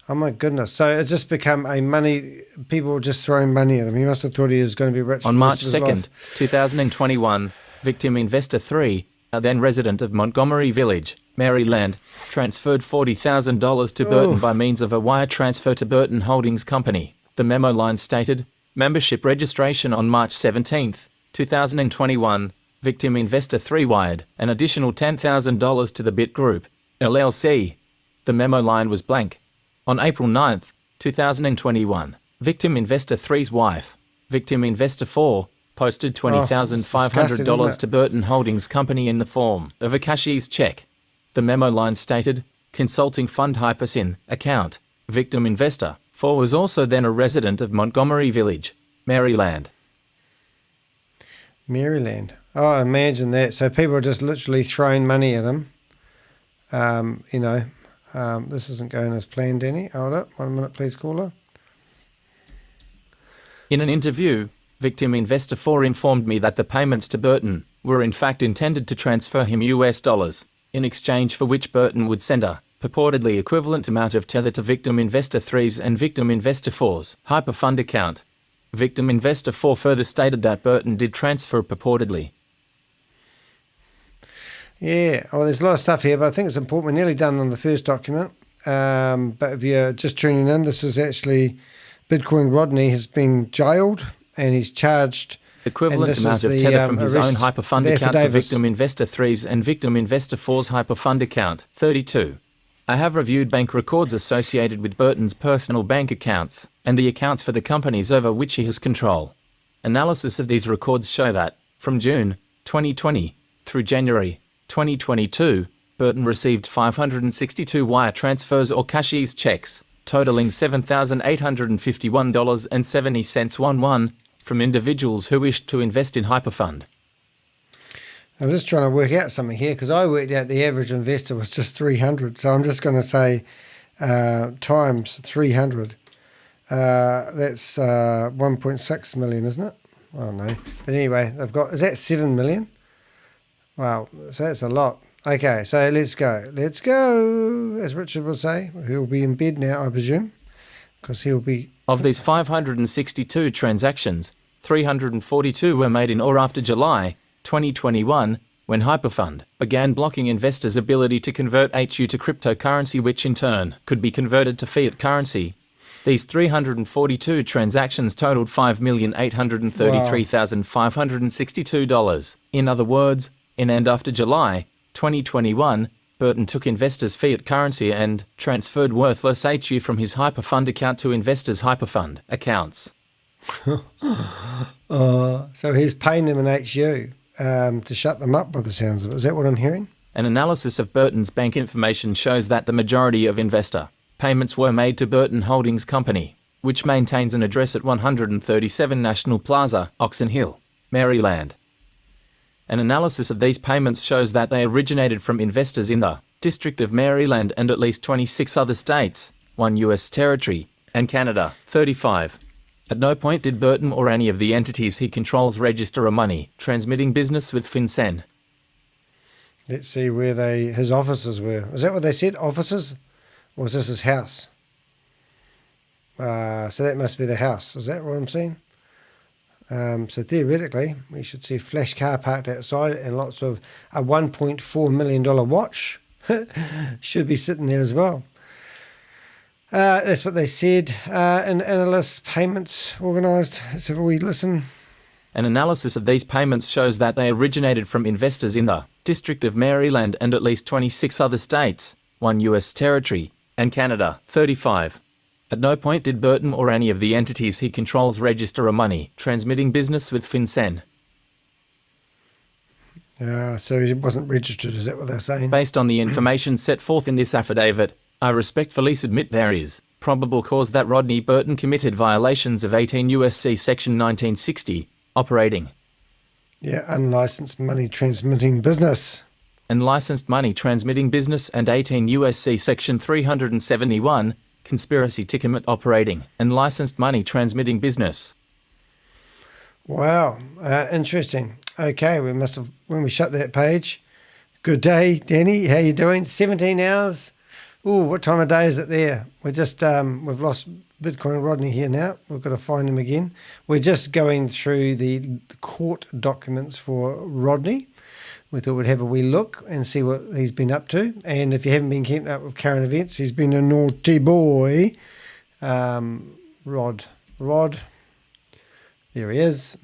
Oh my goodness. So it's just become a money, people just throwing money at him. He must have thought he was going to be rich.
On March 2nd, 2021, Victim Investor 3, a then resident of Montgomery Village, Maryland, transferred $40,000 to Burton by means of a wire transfer to Burton Holdings Company. The memo line stated, membership registration on March 17th, 2021, Victim Investor 3 wired an additional $10,000 to the Bit Group, LLC. The memo line was blank. On April 9th, 2021, Victim Investor 3's wife, Victim Investor 4, posted $20,500 to Burton Holdings Company in the form of a cashier's check. The memo line stated, consulting fund Hypersin account, Victim Investor 4 was also then a resident of Montgomery Village, Maryland.
Maryland. Oh, imagine that. So people are just literally throwing money at him. This isn't going as planned, Danny. Hold up. 1 minute, please, caller.
In an interview, Victim Investor 4 informed me that the payments to Burton were in fact intended to transfer him US dollars, in exchange for which Burton would send a purportedly equivalent amount of tether to Victim Investor 3's and Victim Investor 4's Hyperfund account. Victim Investor 4 further stated that Burton did transfer purportedly.
Yeah, well, there's a lot of stuff here, but I think it's important. We're nearly done on the first document. But if you're just tuning in, this is actually Bitcoin Rodney has been jailed and he's charged
Equivalent amount of tether from his own Hyperfund account to Victim Investor 3's and Victim Investor 4's Hyperfund account. 32. I have reviewed bank records associated with Burton's personal bank accounts and the accounts for the companies over which he has control. Analysis of these records show that, from June 2020 through January 2022, Burton received 562 wire transfers or cashier's checks, totaling $7,851.70 from individuals who wished to invest in Hyperfund.
I'm just trying to work out something here because I worked out the average investor was just 300. So I'm just going to say times 300. That's 1.6 million, isn't it? I don't know. But anyway, they've got, is that 7 million? Wow, so that's a lot. Okay, so let's go. Let's go, as Richard will say. He'll be in bed now, I presume, because he'll be...
Of these 562 transactions, 342 were made in or after July 2021, when Hyperfund began blocking investors' ability to convert HU to cryptocurrency, which in turn could be converted to fiat currency. These 342 transactions totaled $5,833,562. In other words, in and after July 2021, Burton took investors' fiat currency and transferred worthless HU from his Hyperfund account to investors' Hyperfund accounts.
So he's paying them in HU to shut them up by the sounds of it. Is that what I'm hearing?
An analysis of Burton's bank information shows that the majority of investor payments were made to Burton Holdings Company, which maintains an address at 137 National Plaza, Oxon Hill, Maryland. An analysis of these payments shows that they originated from investors in the District of Maryland and at least 26 other states, 1 US territory, and Canada. 35. At no point did Burton or any of the entities he controls register a money transmitting business with FinCEN.
Let's see where his offices were. Is that what they said, offices? Or was this his house? So that must be the house. Is that what I'm seeing? So theoretically, we should see a flash car parked outside and lots of a $1.4 million watch should be sitting there as well. That's what they said. And analysts, payments organised. So we listen.
An analysis of these payments shows that they originated from investors in the District of Maryland and at least 26 other states, 1 US territory, and Canada. 35. At no point did Burton or any of the entities he controls register a money transmitting business with FinCEN.
So he wasn't registered, is that what they're saying?
Based on the information set forth in this affidavit, I respectfully submit there is probable cause that Rodney Burton committed violations of 18 U.S.C. Section 1960, operating.
Yeah, unlicensed money transmitting business.
Unlicensed money transmitting business and 18 U.S.C. Section 371, conspiracy to commit operating and licensed money transmitting business.
Wow, interesting. Okay, we must have, when we shut that page. Good day, Danny. How you doing? 17 hours. Ooh, what time of day is it there? We're just, we've lost Bitcoin Rodney here now. We've got to find him again. We're just going through the court documents for Rodney. We thought we'd have a wee look and see what he's been up to. And if you haven't been keeping up with current events, he's been a naughty boy. Rod. There he is.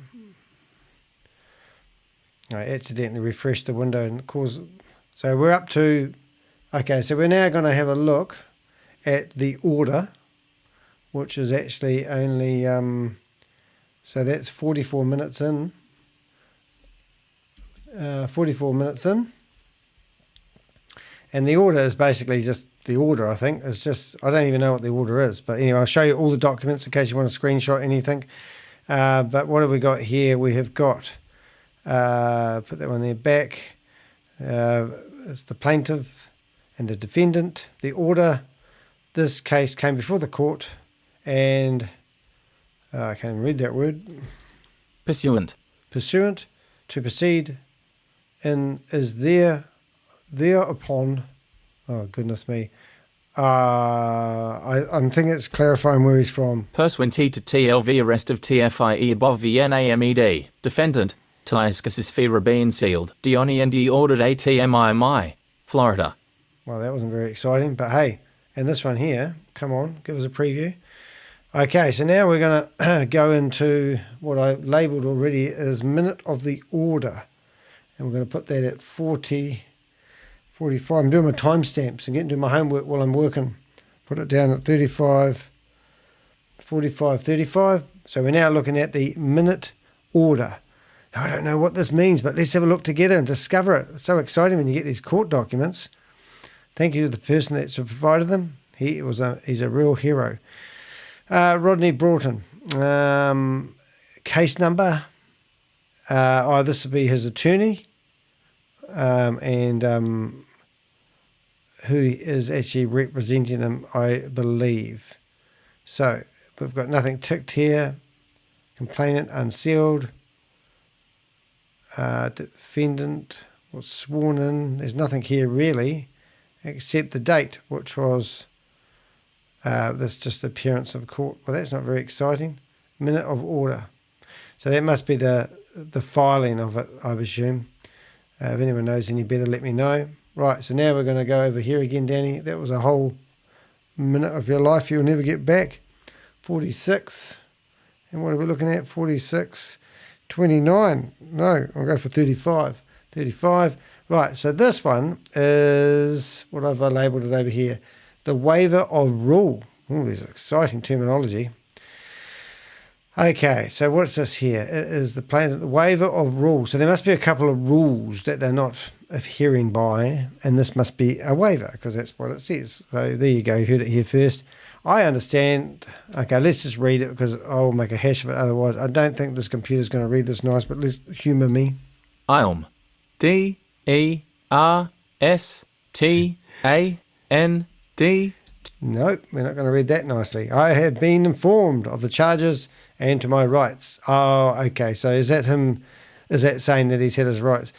I accidentally refreshed the window and caused... So we're up to... Okay, so we're now going to have a look at the order, which is actually only... so that's 44 minutes in. 44 minutes in, and the order is basically just the order. I think it's just, I don't even know what the order is, but anyway, I'll show you all the documents in case you want to screenshot anything. But what have we got here? We have got put that one there back. It's the plaintiff and the defendant. The order, this case came before the court, and I can't even read that word.
Pursuant
To proceed and is thereupon, oh goodness me, I'm thinking it's clarifying where he's from.
Pursuant to TLV arrest of TFIE above the NAMED. Defendant, Tliascasis Fira being sealed. Dioni and ordered ATMIMI, Florida.
Well, that wasn't very exciting, but hey, and this one here, come on, give us a preview. Okay, so now we're going to go into what I labelled already as minute of the order. And we're going to put that at 40, 45. I'm doing my timestamps and getting to my homework while I'm working. Put it down at 35, 45, 35. So we're now looking at the minute order. Now, I don't know what this means, but let's have a look together and discover it. It's so exciting when you get these court documents. Thank you to the person that's provided them. He's a real hero. Rodney Burton, case number. This will be his attorney, and who is actually representing him, I believe. So we've got nothing ticked here. Complainant unsealed. Defendant was sworn in. There's nothing here really, except the date, which was this just appearance of court. Well, that's not very exciting. Minute of order. So that must be the filing of it, I assume. If anyone knows any better, let me know. Right, so now we're going to go over here again, Danny. That was a whole minute of your life you'll never get back. 46. And what are we looking at? 46. 29. No, I'll go for 35. 35. Right, so this one is what I've labelled it over here. The Waiver of Rule. Oh, there's exciting terminology. Okay, so what's this here? It is the Waiver of Rule. So there must be a couple of rules that they're not adhering by, and this must be a waiver, because that's what it says. So there you go, you heard it here first. I understand. Okay, let's just read it, because I'll make a hash of it otherwise. I don't think this computer's going to read this nice, but let's humour me.
ILM. DERSTAND.
Nope, we're not going to read that nicely. I have been informed of the charges and to my rights. Oh, okay. So is that him? Is that saying that he's had his rights?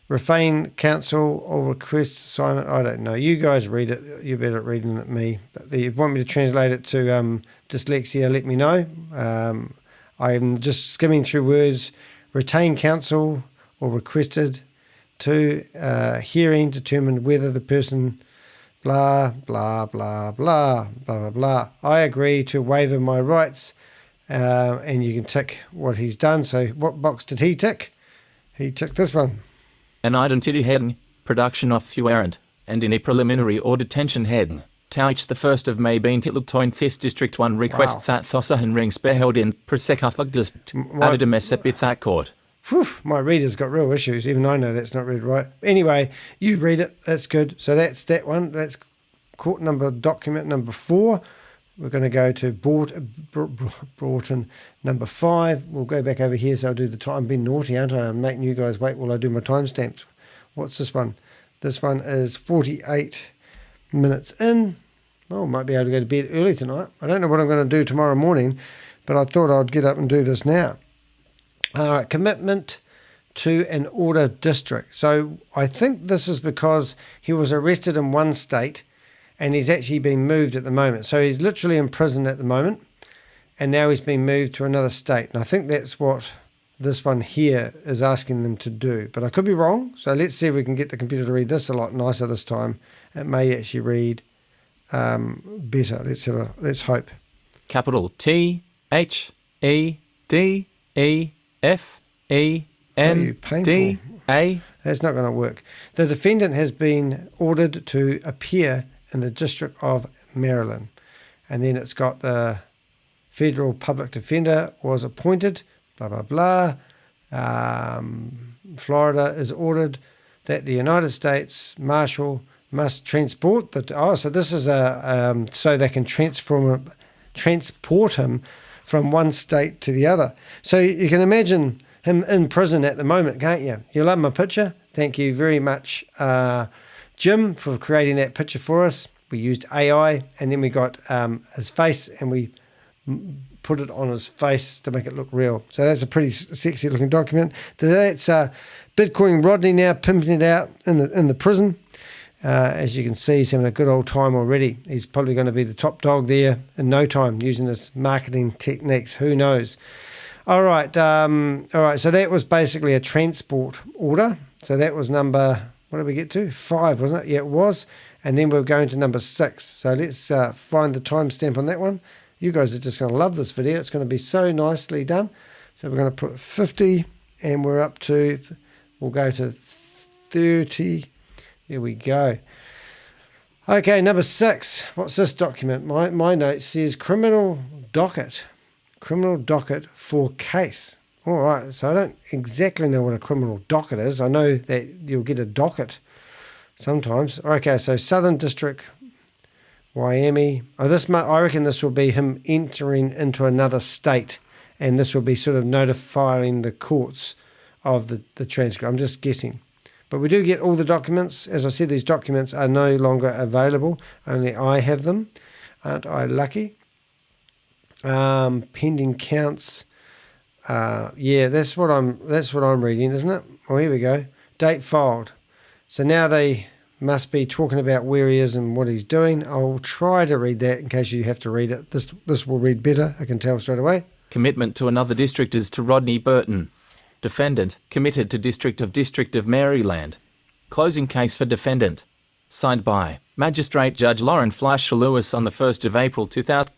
Refrain, counsel, or request assignment? I don't know. You guys read it. You're better at reading than me. But if you want me to translate it to dyslexia, let me know. I'm just skimming through words. Retain counsel or requested to hearing determined whether the person blah, blah, blah, blah, blah, blah, blah. I agree to waiver my rights, and you can tick what he's done. So what box did he tick? He ticked this one.
An identity heading, production of warrant, and in a preliminary or detention heading. Touch the 1st of May being Tiltoin Thess District 1 request that Thossahan rings beheld in Presecaflag Dist, added a Messapi that court.
Whew, my reader's got real issues. Even I know that's not read right. Anyway, you read it. That's good. So that's that one. That's court number, document number 4. We're going to go to Broughton number 5. We'll go back over here. So I'll do the time. I'm being naughty, aren't I? I'm making you guys wait while I do my timestamps. What's this one? This one is 48 minutes in. Oh, might be able to go to bed early tonight. I don't know what I'm going to do tomorrow morning, but I thought I'd get up and do this now. All right, commitment to an order district. So I think this is because he was arrested in one state and he's actually been moved at the moment. So he's literally in prison at the moment and now he's been moved to another state. And I think that's what this one here is asking them to do. But I could be wrong. So let's see if we can get the computer to read this a lot nicer this time. It may actually read better. Let's hope.
Capital THEEFENDA.
That's not going to work. The defendant has been ordered to appear in the District of Maryland. And then it's got the federal public defender was appointed, blah, blah, blah. Florida is ordered that the United States Marshal must transport so this is so they can transport him from one state to the other. So you can imagine him in prison at the moment, can't you? You love my picture? Thank you very much, Jim, for creating that picture for us. We used AI, and then we got his face, and we put it on his face to make it look real. So that's a pretty sexy looking document. That's Bitcoin Rodney now pimping it out in the prison. As you can see, he's having a good old time already. He's probably going to be the top dog there in no time using his marketing techniques. Who knows? All right. So that was basically a transport order. So that was number, what did we get to? 5, wasn't it? Yeah, it was. And then we're going to number 6. So let's find the timestamp on that one. You guys are just going to love this video. It's going to be so nicely done. So we're going to put 50 and we're up to, we'll go to 30. There we go. Okay, number 6. What's this document? My note says criminal docket. Criminal docket for case. All right, so I don't exactly know what a criminal docket is. I know that you'll get a docket sometimes. Okay, so Southern District, Miami. I reckon this will be him entering into another state, and this will be sort of notifying the courts of the transcript. I'm just guessing. But we do get all the documents. As I said, these documents are no longer available. Only I have them. Aren't I lucky? Pending counts. Yeah, that's what I'm reading, isn't it? Oh, here we go. Date filed. So now they must be talking about where he is and what he's doing. I'll try to read that in case you have to read it. This will read better. I can tell straight away.
Commitment to another district is to Rodney Burton. Defendant, committed to District of Maryland. Closing case for defendant. Signed by Magistrate Judge Lauren Fleischer Lewis on the 1st of April 2000.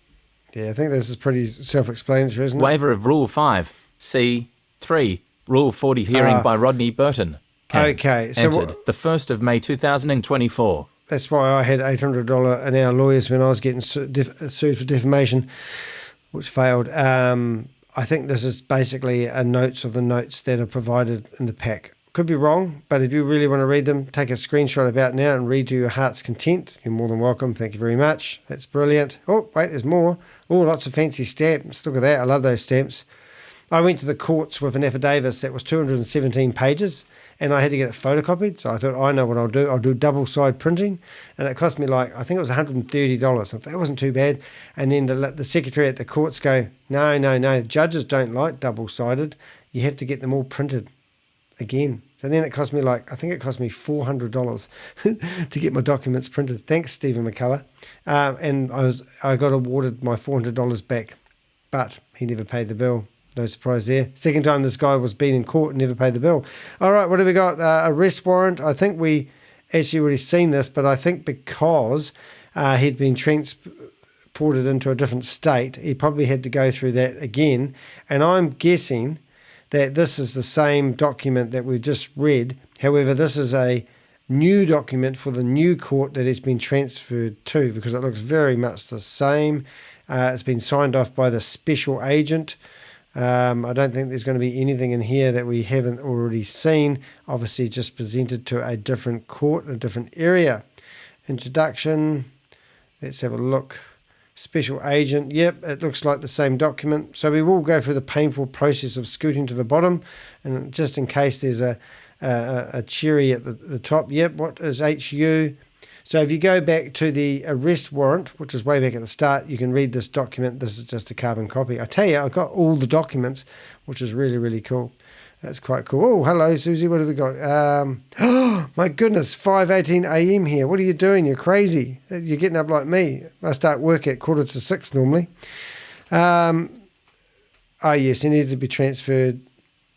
Yeah, I think this is pretty self-explanatory, isn't it?
Waiver of Rule 5, C3, Rule 40 hearing by Rodney Burton.
Okay, so
entered the 1st of May 2024.
That's why I had $800 an hour lawyers when I was getting sued for defamation, which failed. I think this is basically a notes of the notes that are provided in the pack. Could be wrong, but if you really want to read them, take a screenshot about now and read to your heart's content. You're more than welcome. Thank you very much. That's brilliant. Oh, wait, there's more. Oh, lots of fancy stamps. Look at that. I love those stamps. I went to the courts with an affidavit that was 217 pages, and I had to get it photocopied. So I thought, I know what I'll do. I'll do double-side printing, and it cost me I think it was $130. So that wasn't too bad. And then the secretary at the courts go, no, judges don't like double-sided. You have to get them all printed again. So then it cost me I think it cost me $400 to get my documents printed. Thanks, Stephen McCullough. And I got awarded my $400 back, but he never paid the bill. No surprise there. Second time this guy was been in court and never paid the bill. All right, what have we got? Arrest warrant. I think we actually already seen this, but I think because he'd been transported into a different state, he probably had to go through that again. And I'm guessing that this is the same document that we've just read. However, this is a new document for the new court that it's been transferred to, because it looks very much the same. It's been signed off by the special agent. I don't think there's going to be anything in here that we haven't already seen. Obviously, just presented to a different court, a different area. Introduction. Let's have a look. Special agent. Yep, it looks like the same document. So we will go through the painful process of scooting to the bottom, and just in case there's a cherry at the top. Yep, what is HU? So if you go back to the arrest warrant, which is way back at the start, you can read this document. This is just a carbon copy. I tell you, I've got all the documents, which is really, really cool. That's quite cool. Oh, hello, Susie. What have we got? Oh, my goodness, 5:18 a.m. here. What are you doing? You're crazy. You're getting up like me. I start work at 5:45 normally. Oh, yes, he needed to be transferred.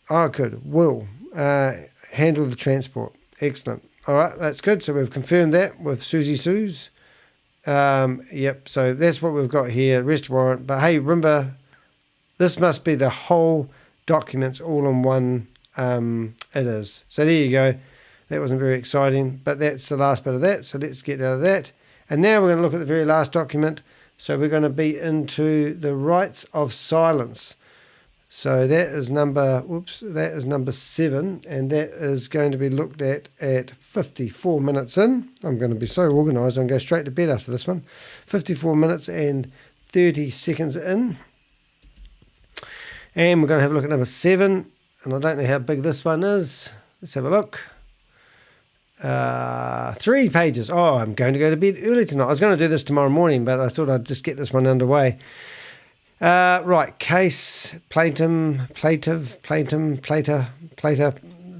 Oh, good. Will handle the transport. Excellent. All right, that's good. So we've confirmed that with Susie Suze. Yep, so that's what we've got here, arrest warrant. But hey, remember, this must be the whole documents all in one. It is. So there you go. That wasn't very exciting, but that's the last bit of that. So let's get out of that. And now we're going to look at the very last document. So we're going to be into the rights of silence. So that is number 7, and that is going to be looked at 54 minutes in. I'm going to be so organised, I'm going to go straight to bed after this one. 54 minutes and 30 seconds in. And we're going to have a look at number 7, and I don't know how big this one is. Let's have a look. 3 pages. Oh, I'm going to go to bed early tonight. I was going to do this tomorrow morning, but I thought I'd just get this one underway. Right, case, plaintiff,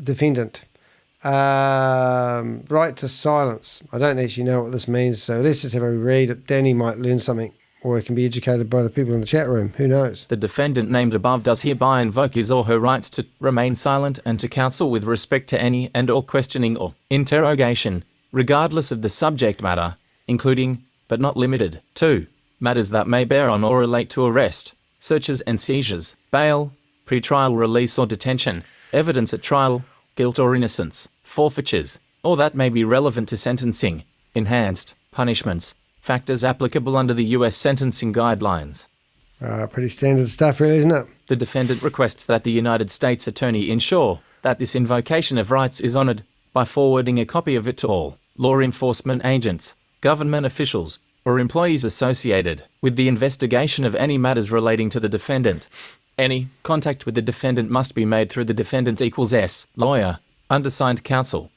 defendant. Right to silence. I don't actually know what this means, so let's just have a read. Danny might learn something, or he can be educated by the people in the chat room. Who knows?
The defendant named above does hereby invoke his or her rights to remain silent and to counsel with respect to any and all questioning or interrogation, regardless of the subject matter, including, but not limited to, matters that may bear on or relate to arrest, searches and seizures, bail, pre-trial release or detention, evidence at trial, guilt or innocence, forfeitures, or that may be relevant to sentencing, enhanced punishments, factors applicable under the US sentencing guidelines.
Pretty standard stuff, really, isn't it?
The defendant requests that the United States Attorney ensure that this invocation of rights is honoured by forwarding a copy of it to all law enforcement agents, government officials, or employees associated with the investigation of any matters relating to the defendant. Any contact with the defendant must be made through the defendant equals S, lawyer, undersigned counsel.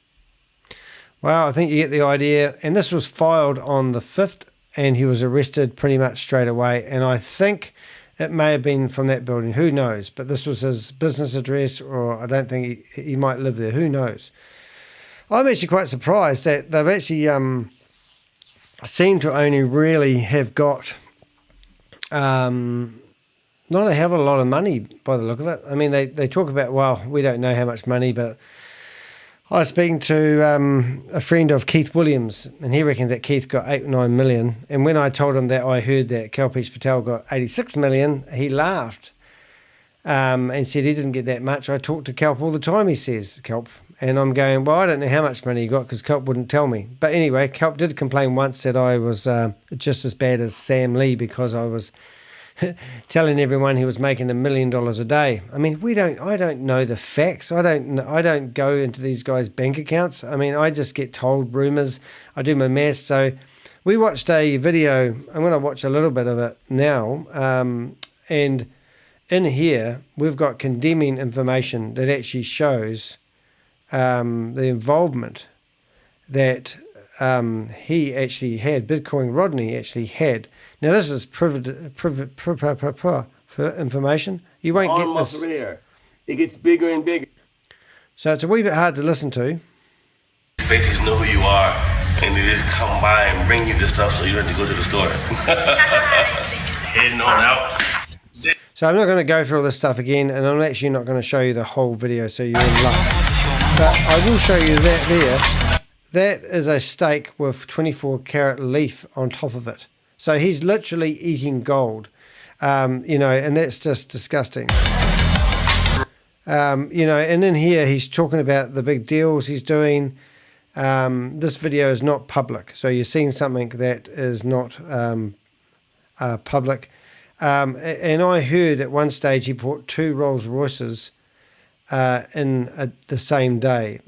Well, I think you get the idea. And this was filed on the 5th, and he was arrested pretty much straight away. And I think it may have been from that building. Who knows? But this was his business address, or I don't think he might live there. Who knows? I'm actually quite surprised that they've actually seem to only really have got not a hell of a lot of money by the look of it. I mean, they talk about, well, we don't know how much money, but I was speaking to a friend of Keith Williams, and he reckoned that Keith got 8 or 9 million. And when I told him that I heard that Kalpesh Patel got 86 million, he laughed and said he didn't get that much. I talk to Kelp all the time, he says, Kelp. And I'm going, well, I don't know how much money he got because Kelp wouldn't tell me. But anyway, Kelp did complain once that I was just as bad as Sam Lee because I was telling everyone he was making $1 million a day. I mean, I don't know the facts. I don't go into these guys' bank accounts. I mean, I just get told rumors. I do my maths. So we watched a video. I'm going to watch a little bit of it now. And in here, we've got condemning information that actually shows the involvement that he actually had, Bitcoin Rodney actually had. Now, this is private information. You won't get this.
Career. It gets bigger and bigger.
So it's a wee bit hard to listen to.
Faces know who you are, and they just come by and bring you the stuff so you don't have to go to the store. Heading on out.
So I'm not going to go through all this stuff again, and I'm actually not going to show you the whole video, so you're in luck. But I will show you that there. That is a steak with 24 karat leaf on top of it. So he's literally eating gold, and that's just disgusting. And in here he's talking about the big deals he's doing. This video is not public, so you're seeing something that is not public. And I heard at one stage he bought 2 Rolls Royces in the same day.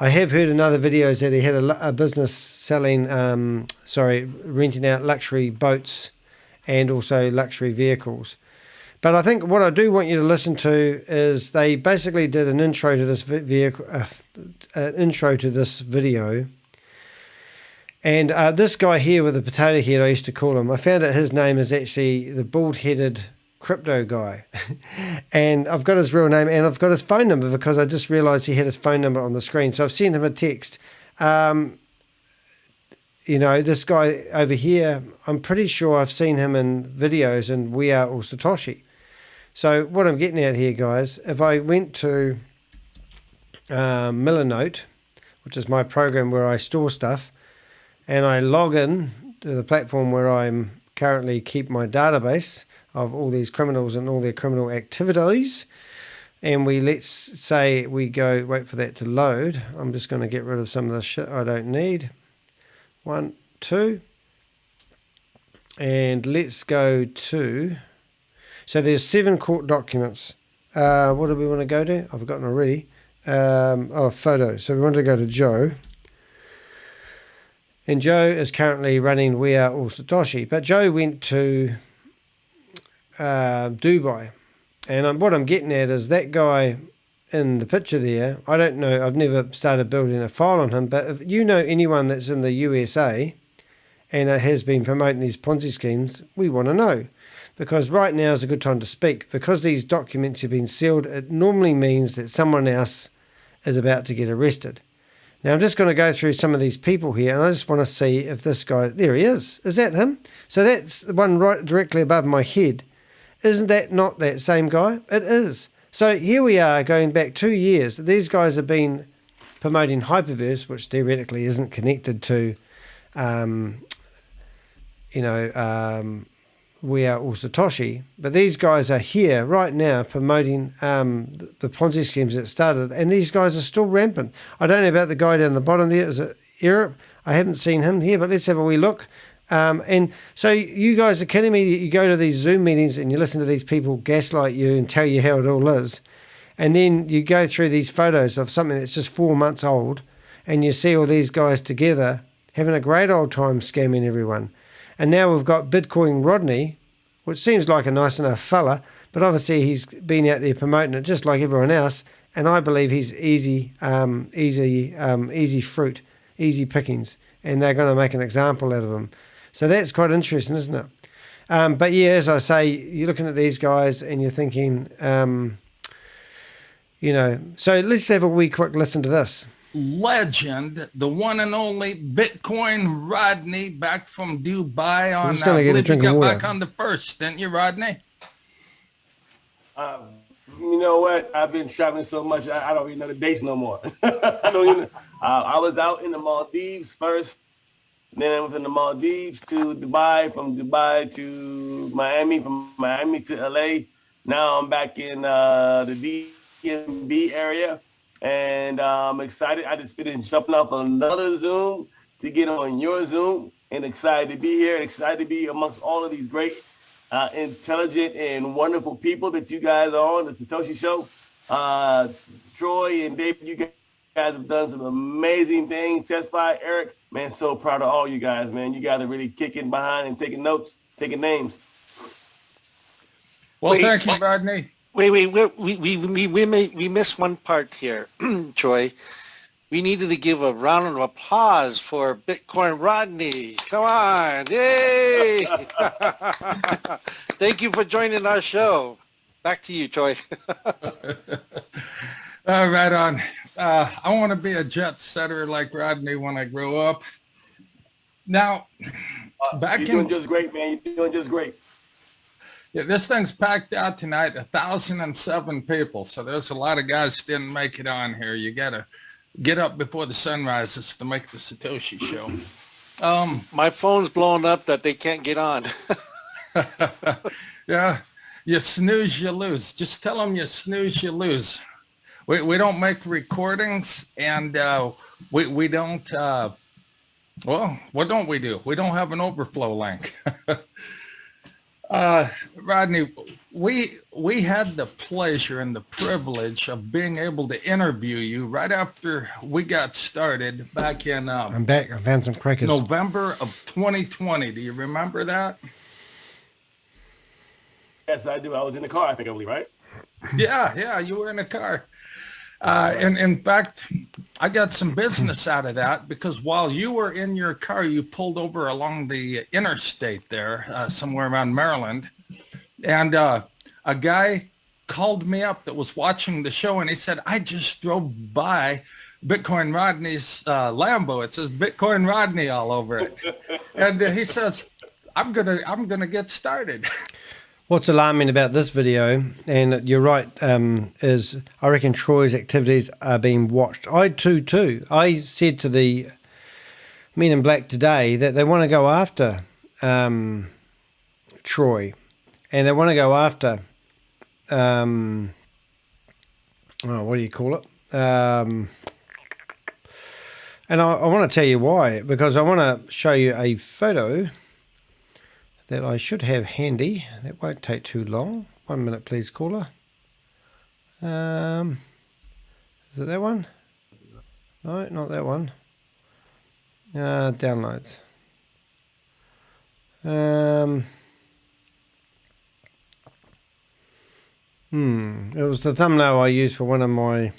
I have heard in other videos that he had a business selling, renting out luxury boats and also luxury vehicles. But I think what I do want you to listen to is they basically did an intro to this video. And this guy here with the potato head, I used to call him, I found out his name is actually the bald-headed crypto guy. And I've got his real name and I've got his phone number because I just realized he had his phone number on the screen. So I've sent him a text. This guy over here, I'm pretty sure I've seen him in videos and We Are All Satoshi. So what I'm getting at here, guys, if I went to Millernote, which is my program where I store stuff, and I log in to the platform where I'm currently keep my database of all these criminals and all their criminal activities, and let's say we go, wait for that to load. I'm just going to get rid of some of the shit I don't need. 1, 2, and let's go to, so there's 7 court documents. What do we want to go to? I've forgotten already. Photos. So we want to go to Joe. And Joe is currently running We Are All Satoshi. But Joe went to Dubai. And what I'm getting at is that guy in the picture there, I don't know, I've never started building a file on him, but if you know anyone that's in the USA and has been promoting these Ponzi schemes, we want to know. Because right now is a good time to speak. Because these documents have been sealed, it normally means that someone else is about to get arrested. Now, I'm just going to go through some of these people here, and I just want to see if this guy... There he is. Is that him? So that's the one right directly above my head. Isn't that not that same guy? It is. So here we are going back 2 years. These guys have been promoting HyperVerse, which theoretically isn't connected to, we are all Satoshi. But these guys are here right now promoting the Ponzi schemes that started, and these guys are still rampant. I don't know about the guy down the bottom there. Is it Europe? I haven't seen him here, but let's have a wee look. And so you guys are kidding me that you go to these Zoom meetings and you listen to these people gaslight you and tell you how it all is. And then you go through these photos of something that's just 4 months old, and you see all these guys together having a great old time scamming everyone. And now we've got Bitcoin Rodney, which seems like a nice enough fella, but obviously he's been out there promoting it just like everyone else. And I believe he's easy fruit, easy pickings, and they're going to make an example out of him. So that's quite interesting, isn't it? But yeah, as I say, you're looking at these guys and you're thinking, so let's have a wee quick listen to this.
Legend, the one and only Bitcoin Rodney, back from Dubai on.
Just gonna get a drink of water.
Back on the 1st, didn't you, Rodney?
You know what? I've been traveling so much, I don't even know the dates no more. I don't even. I was out in the Maldives first, then I went from the Maldives to Dubai, from Dubai to Miami, from Miami to LA. Now I'm back in the DMV area. And I'm excited. I just finished jumping off another Zoom to get on your Zoom, and excited to be here, and excited to be amongst all of these great, intelligent, and wonderful people that you guys are on the Satoshi Show. Troy and David, you guys have done some amazing things. Testify, Eric, man, so proud of all you guys, man. You guys are really kicking behind and taking notes, taking names.
Well, thank you, Rodney.
We missed one part here, Troy. We needed to give a round of applause for Bitcoin Rodney. Come on, yay! Thank you for joining our show. Back to you, Troy.
Right on. I want to be a jet setter like Rodney when I grow up. Now,
you're doing just great, man. You're doing just great.
Yeah, this thing's packed out tonight, 1,007 people. So there's a lot of guys didn't make it on here. You got to get up before the sun rises to make the Satoshi Show.
My phone's blowing up that they can't get on.
Yeah, you snooze, you lose. Just tell them you snooze, you lose. We don't make recordings, and we don't, well, what don't we do? We don't have an overflow link. Rodney, we had the pleasure and the privilege of being able to interview you right after we got started back in
I'm back. I found some crackers.
November of 2020. Do you remember that?
Yes, I do. I was in the car, I believe, right?
Yeah, you were in the car. And in fact, I got some business out of that because while you were in your car, you pulled over along the interstate there, somewhere around Maryland. And a guy called me up that was watching the show, and he said, I just drove by Bitcoin Rodney's Lambo. It says Bitcoin Rodney all over it. And he says, I'm gonna get started.
What's alarming about this video, and you're right, is I reckon Troy's activities are being watched. I too. I said to the Men in Black today that they want to go after Troy, and they want to go after, what do you call it? And I want to tell you why, because I want to show you a photo that I should have handy. That won't take too long. 1 minute, please, caller. Is it that one? No, not that one. Downloads. It was the thumbnail I used for one of my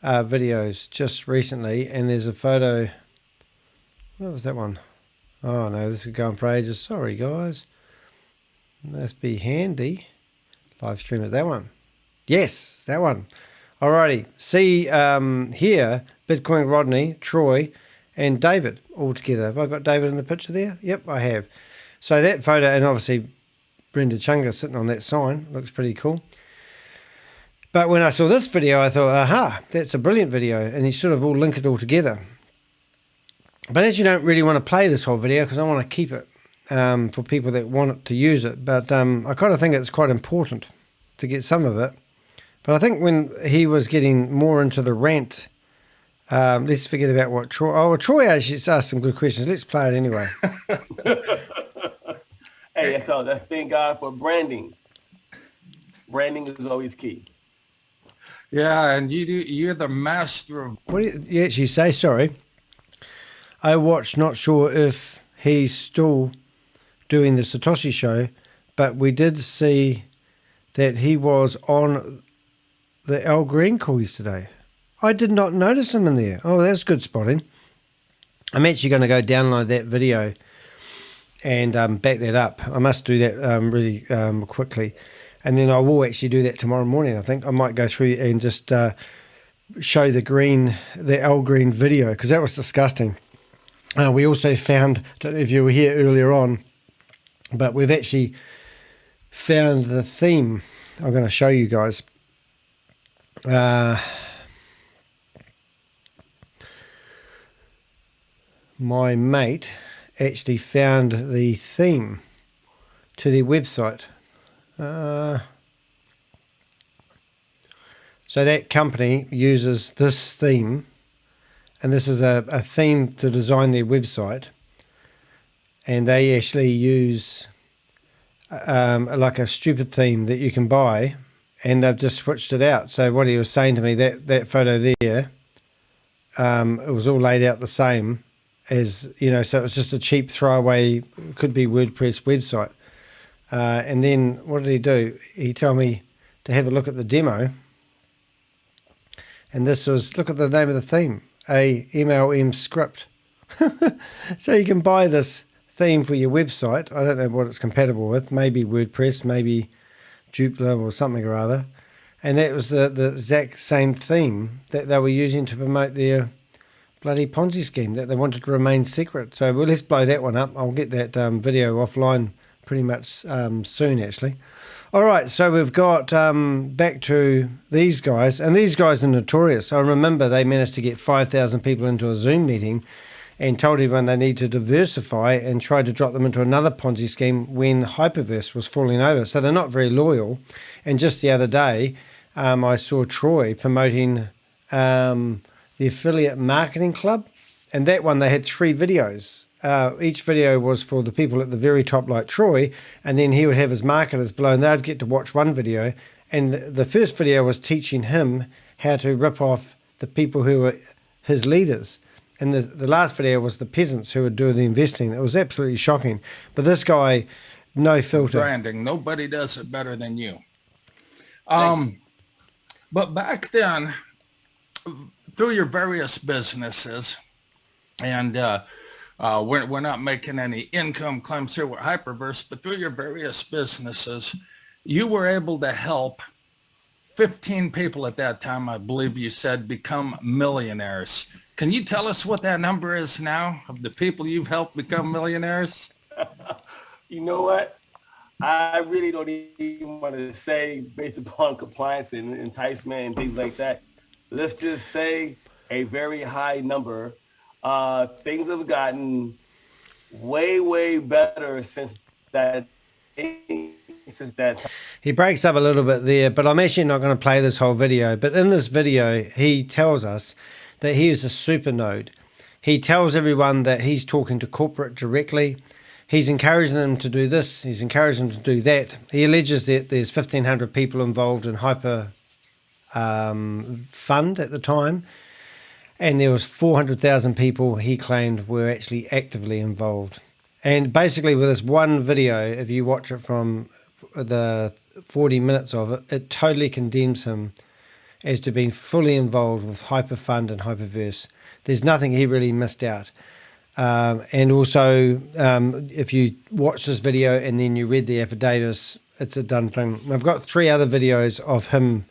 videos just recently, and there's a photo. What was that one? Oh no, this is going for ages. Sorry guys. Must be handy. Live stream is that one. Yes, that one. Alrighty, see here, Bitcoin Rodney, Troy, and David all together. Have I got David in the picture there? Yep, I have. So that photo, and obviously Brenda Chunga sitting on that sign, looks pretty cool. But when I saw this video, I thought, aha, that's a brilliant video, and you sort of all link it all together. But as you don't really want to play this whole video, because I want to keep it for people that want to use it, but I kind of think it's quite important to get some of it. But I think when he was getting more into the rant, let's forget about what Troy... Oh, well, Troy actually asked some good questions. Let's play it anyway.
Hey, that's all. Thank God for branding. Branding is always key.
Yeah, and you're the master of...
What did you actually say? Sorry. I watched, not sure if he's still doing the Satoshi show, but we did see that he was on the LGREEN calls today. I did not notice him in there. Oh, that's good spotting. I'm actually going to go download that video and back that up. I must do that really quickly. And then I will actually do that tomorrow morning, I think. I might go through and just show the LGREEN video, because that was disgusting. We also found, I don't know if you were here earlier on, but we've actually found the theme. I'm going to show you guys. My mate actually found the theme to their website. So that company uses this theme, and this is a theme to design their website, and they actually use like a stupid theme that you can buy, and they've just switched it out. So what he was saying to me, that photo there, it was all laid out the same as, so it was just a cheap throwaway, could be WordPress website. And then what did he do? He told me to have a look at the demo. And this was, look at the name of the theme, a MLM script. So you can buy this theme for your website. I don't know what it's compatible with. Maybe WordPress, maybe Joomla or something or other. And that was the exact same theme that they were using to promote their bloody Ponzi scheme that they wanted to remain secret. So let's blow that one up. I'll get that video offline pretty much soon, actually. All right, so we've got back to these guys, and these guys are notorious. I remember they managed to get 5,000 people into a Zoom meeting and told everyone they need to diversify, and tried to drop them into another Ponzi scheme when HyperVerse was falling over. So they're not very loyal. And just the other day, I saw Troy promoting the Affiliate Marketing Club, and that one they had 3 videos. Each video was for the people at the very top like Troy, and then he would have his marketers below, and they'd get to watch one video. And the first video was teaching him how to rip off the people who were his leaders. And the last video was the peasants who would do the investing. It was absolutely shocking. But this guy, no filter.
Branding. Nobody does it better than you. But back then, through your various businesses, and we're not making any income claims here with HyperVerse, but through your various businesses, you were able to help 15 people at that time, I believe you said, become millionaires. Can you tell us what that number is now of the people you've helped become millionaires?
You know what? I really don't even want to say based upon compliance and enticement and things like that. Let's just say a very high number. Things have gotten way, way better since that time.
He breaks up a little bit there, but I'm actually not going to play this whole video. But in this video, he tells us that he is a super node. He tells everyone that he's talking to corporate directly. He's encouraging them to do this. He's encouraging them to do that. He alleges that there's 1,500 people involved in Hyperfund at the time. And there was 400,000 people he claimed were actually actively involved. And basically with this one video, if you watch it from the 40 minutes of it, it totally condemns him as to being fully involved with Hyperfund and HyperVerse. There's nothing he really missed out. And also, if you watch this video and then you read the affidavits, it's a done thing. I've got 3 other videos of him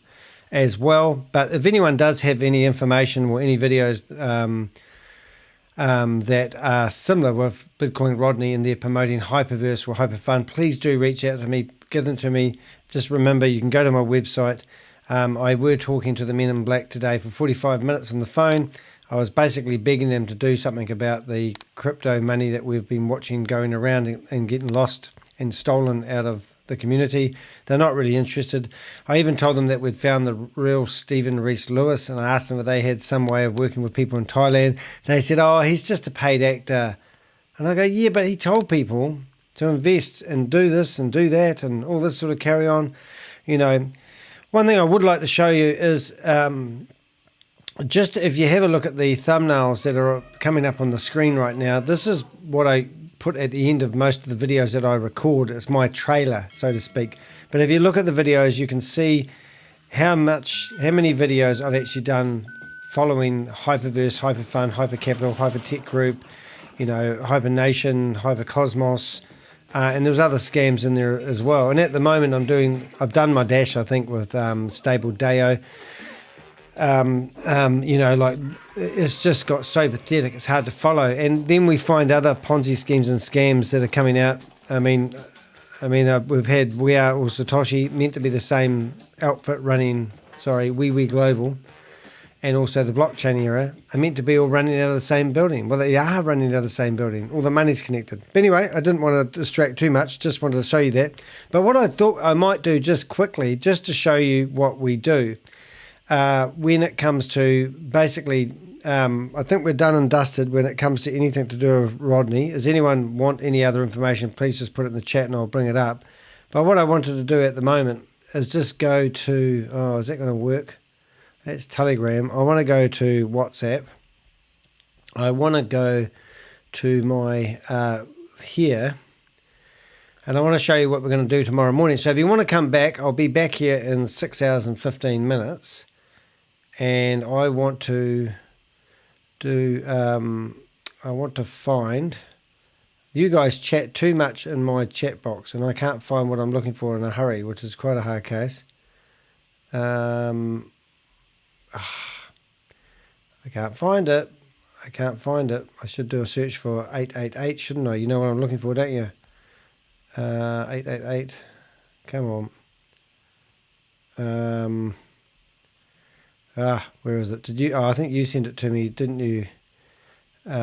as well. But if anyone does have any information or any videos that are similar with Bitcoin Rodney and they're promoting HyperVerse or Hyperfund, please do reach out to me, give them to me. Just remember, you can go to my website. I were talking to the men in black today for 45 minutes on the phone. I was basically begging them to do something about the crypto money that we've been watching going around and getting lost and stolen out of the community. They're not really interested. I even told them that we'd found the real Stephen Reese Lewis, and I asked them if they had some way of working with people in Thailand. They said, oh, he's just a paid actor. And I go, yeah, but he told people to invest and do this and do that and all this sort of carry on. You know, one thing I would like to show you is just if you have a look at the thumbnails that are coming up on the screen right now, this is what I put at the end of most of the videos that I record. It's my trailer, so to speak. But if you look at the videos, you can see how many videos I've actually done following HyperVerse, Hyperfund, Hypercapital, Hypertech Group, you know, Hypernation, Hypercosmos, and there's other scams in there as well. And at the moment, I've done my dash, I think, with Stable Deo. You know, like it's just got so pathetic, it's hard to follow. And then we find other Ponzi schemes and scams that are coming out. I mean, we've had We Are All Satoshi, meant to be the same outfit running, Wee Global, and also the blockchain era are meant to be all running out of the same building. Well, they are running out of the same building. All the money's connected. But anyway, I didn't want to distract too much. Just wanted to show you that. But what I thought I might do just quickly, just to show you what we do. When it comes to basically, I think we're done and dusted when it comes to anything to do with Rodney. Does anyone want any other information? Please just put it in the chat and I'll bring it up. But what I wanted to do at the moment is just go to, is that going to work? That's Telegram. I want to go to WhatsApp. I want to go to my here. And I want to show you what we're going to do tomorrow morning. So if you want to come back, I'll be back here in 6 hours and 15 minutes. And I want to find, you guys chat too much in my chat box and I can't find what I'm looking for in a hurry, which is quite a hard case. I can't find it. I should do a search for 888, shouldn't I? You know what I'm looking for, don't you? 888. Come on. Where is it? Did you? Oh, I think you sent it to me, didn't you? Where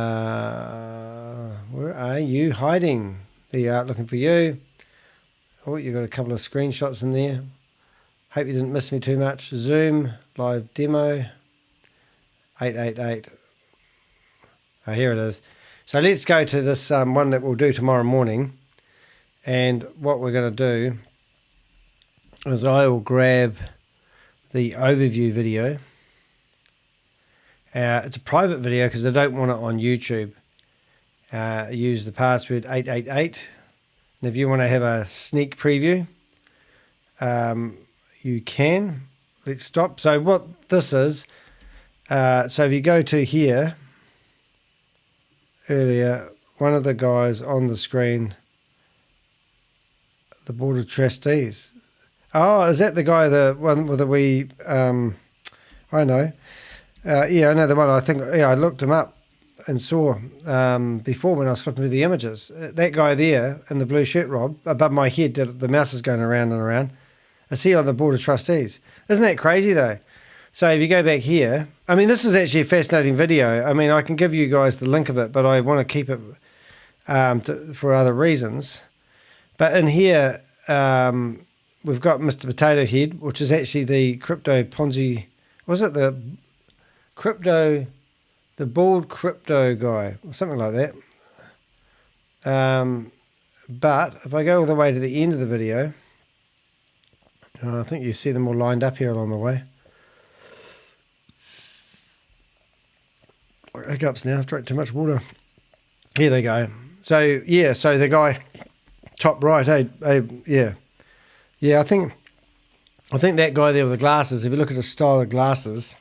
are you hiding? There you are, looking for you. Oh, you got a couple of screenshots in there. Hope you didn't miss me too much. Zoom, live demo, 888. Oh, here it is. So let's go to this one that we'll do tomorrow morning. And what we're going to do is I will grab the overview video. It's a private video because I don't want it on YouTube. Use the password 888. And if you want to have a sneak preview, you can. Let's stop. So what this is, so if you go to here, earlier, one of the guys on the screen, the Board of Trustees. Oh, is that the guy, the one with the wee, I know. Yeah, I know the one. I think, I looked him up and saw before when I was flipping through the images. That guy there in the blue shirt, Rob, above my head, the mouse is going around and around. Is he on the Board of Trustees? Isn't that crazy, though? So if you go back here, I mean, this is actually a fascinating video. I mean, I can give you guys the link of it, but I want to keep it for other reasons. But in here, we've got Mr. Potato Head, which is actually the crypto Ponzi. Was it the bald crypto guy or something like that? But if I go all the way to the end of the video, I think you see them all lined up here along the way. Hiccups now, I've drank too much water. Here they go. So yeah, so the guy top right, yeah, I think that guy there with the glasses, if you look at his style of glasses,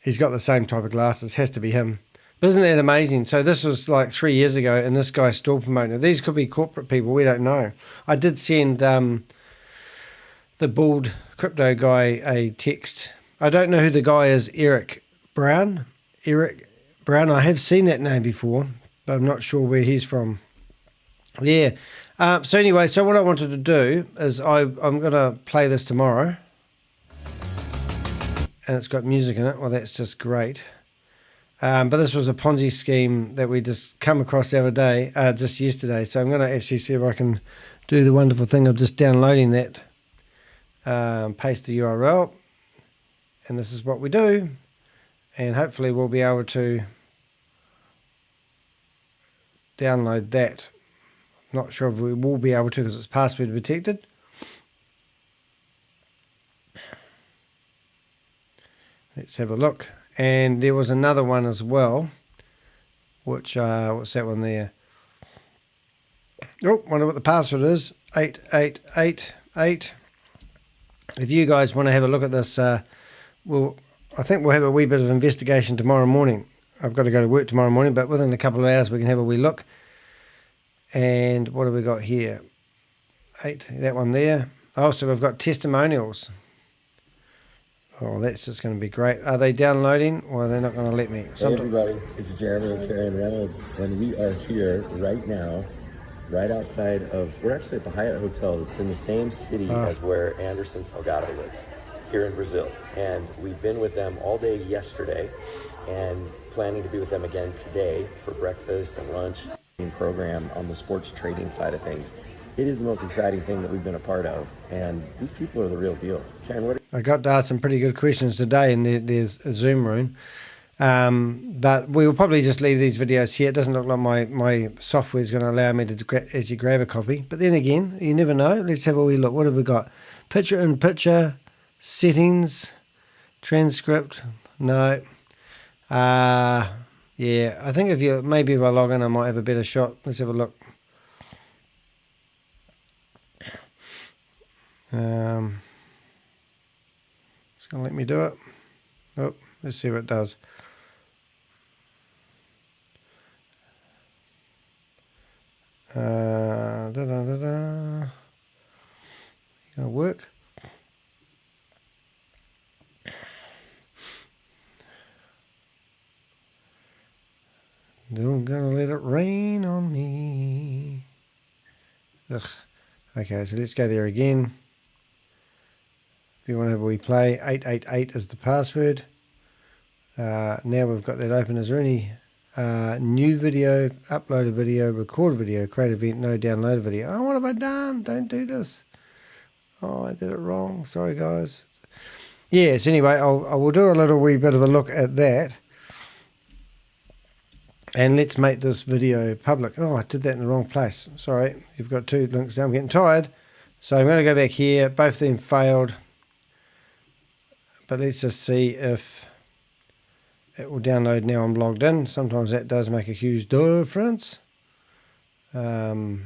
he's got the same type of glasses, has to be him. But isn't that amazing? So this was like 3 years ago and this guy's still promoting it. These could be corporate people, we don't know. I did send the the bald crypto guy a text. I don't know who the guy is, Eric Brown. Eric Brown, I have seen that name before, but I'm not sure where he's from. Yeah. So anyway, so what I wanted to do is I'm going to play this tomorrow. And it's got music in it. Well, that's just great. But this was a Ponzi scheme that we just come across the other day, just yesterday. So I'm going to actually see if I can do the wonderful thing of just downloading that. Paste the URL. And this is what we do. And hopefully we'll be able to download that. Not sure if we will be able to because it's password protected. Let's have a look. And there was another one as well, which, what's that one there? Oh, wonder what the password is. 8888. If you guys want to have a look at this, I think we'll have a wee bit of investigation tomorrow morning. I've got to go to work tomorrow morning, but within a couple of hours we can have a wee look. And what have we got here? 8, that one there. Oh, so we've got testimonials. Oh, that's just going to be great. Are they downloading? Or they're not going to let me?
Hey everybody, it's Jeremy and Karen Reynolds, and we are here right now, right outside of, we're actually at the Hyatt Hotel. It's in the same city as where Anderson Salgado lives, here in Brazil. And we've been with them all day yesterday, and planning to be with them again today for breakfast and lunch program on the sports trading side of things. It is the most exciting thing that we've been a part of, and these people are the real deal. Karen,
I got to ask some pretty good questions today, and there's a Zoom room. But we will probably just leave these videos here. It doesn't look like my software is going to allow me to actually grab a copy. But then again, you never know. Let's have a wee look. What have we got? Picture-in-picture, settings, transcript. No. Yeah, I think if I log in, I might have a better shot. Let's have a look. It's going to let me do it. Oh, let's see what it does. Going to work. Don't gonna let it rain on me. Ugh. Okay, so let's go there again. If you want to have a wee play, 888 is the password. Now we've got that open. Is there any new video, upload a video, record a video, create event, no download a video? Oh, what have I done? Don't do this. Oh, I did it wrong. Sorry, guys. Yes, anyway, I will do a little wee bit of a look at that. And let's make this video public. Oh, I did that in the wrong place. Sorry, you've got two links there. I'm getting tired. So I'm going to go back here. Both of them failed. But let's just see if it will download now I'm logged in. Sometimes that does make a huge difference. Because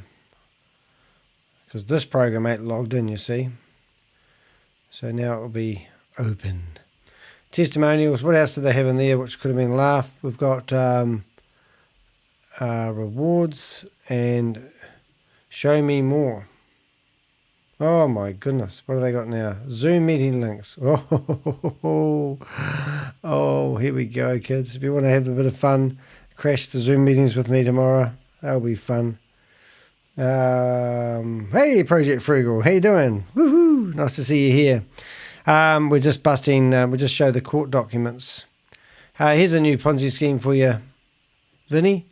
this program ain't logged in, you see. So now it will be open. Testimonials. What else do they have in there which could have been laughed? We've got rewards and show me more. Oh my goodness, what have they got now? Zoom meeting links. Oh, here we go, kids. If you want to have a bit of fun, crash the Zoom meetings with me tomorrow. That'll be fun. Hey, Project Frugal, how you doing? Woohoo! Nice to see you here. We're just busting. We just show the court documents. Here's a new Ponzi scheme for you, Vinny.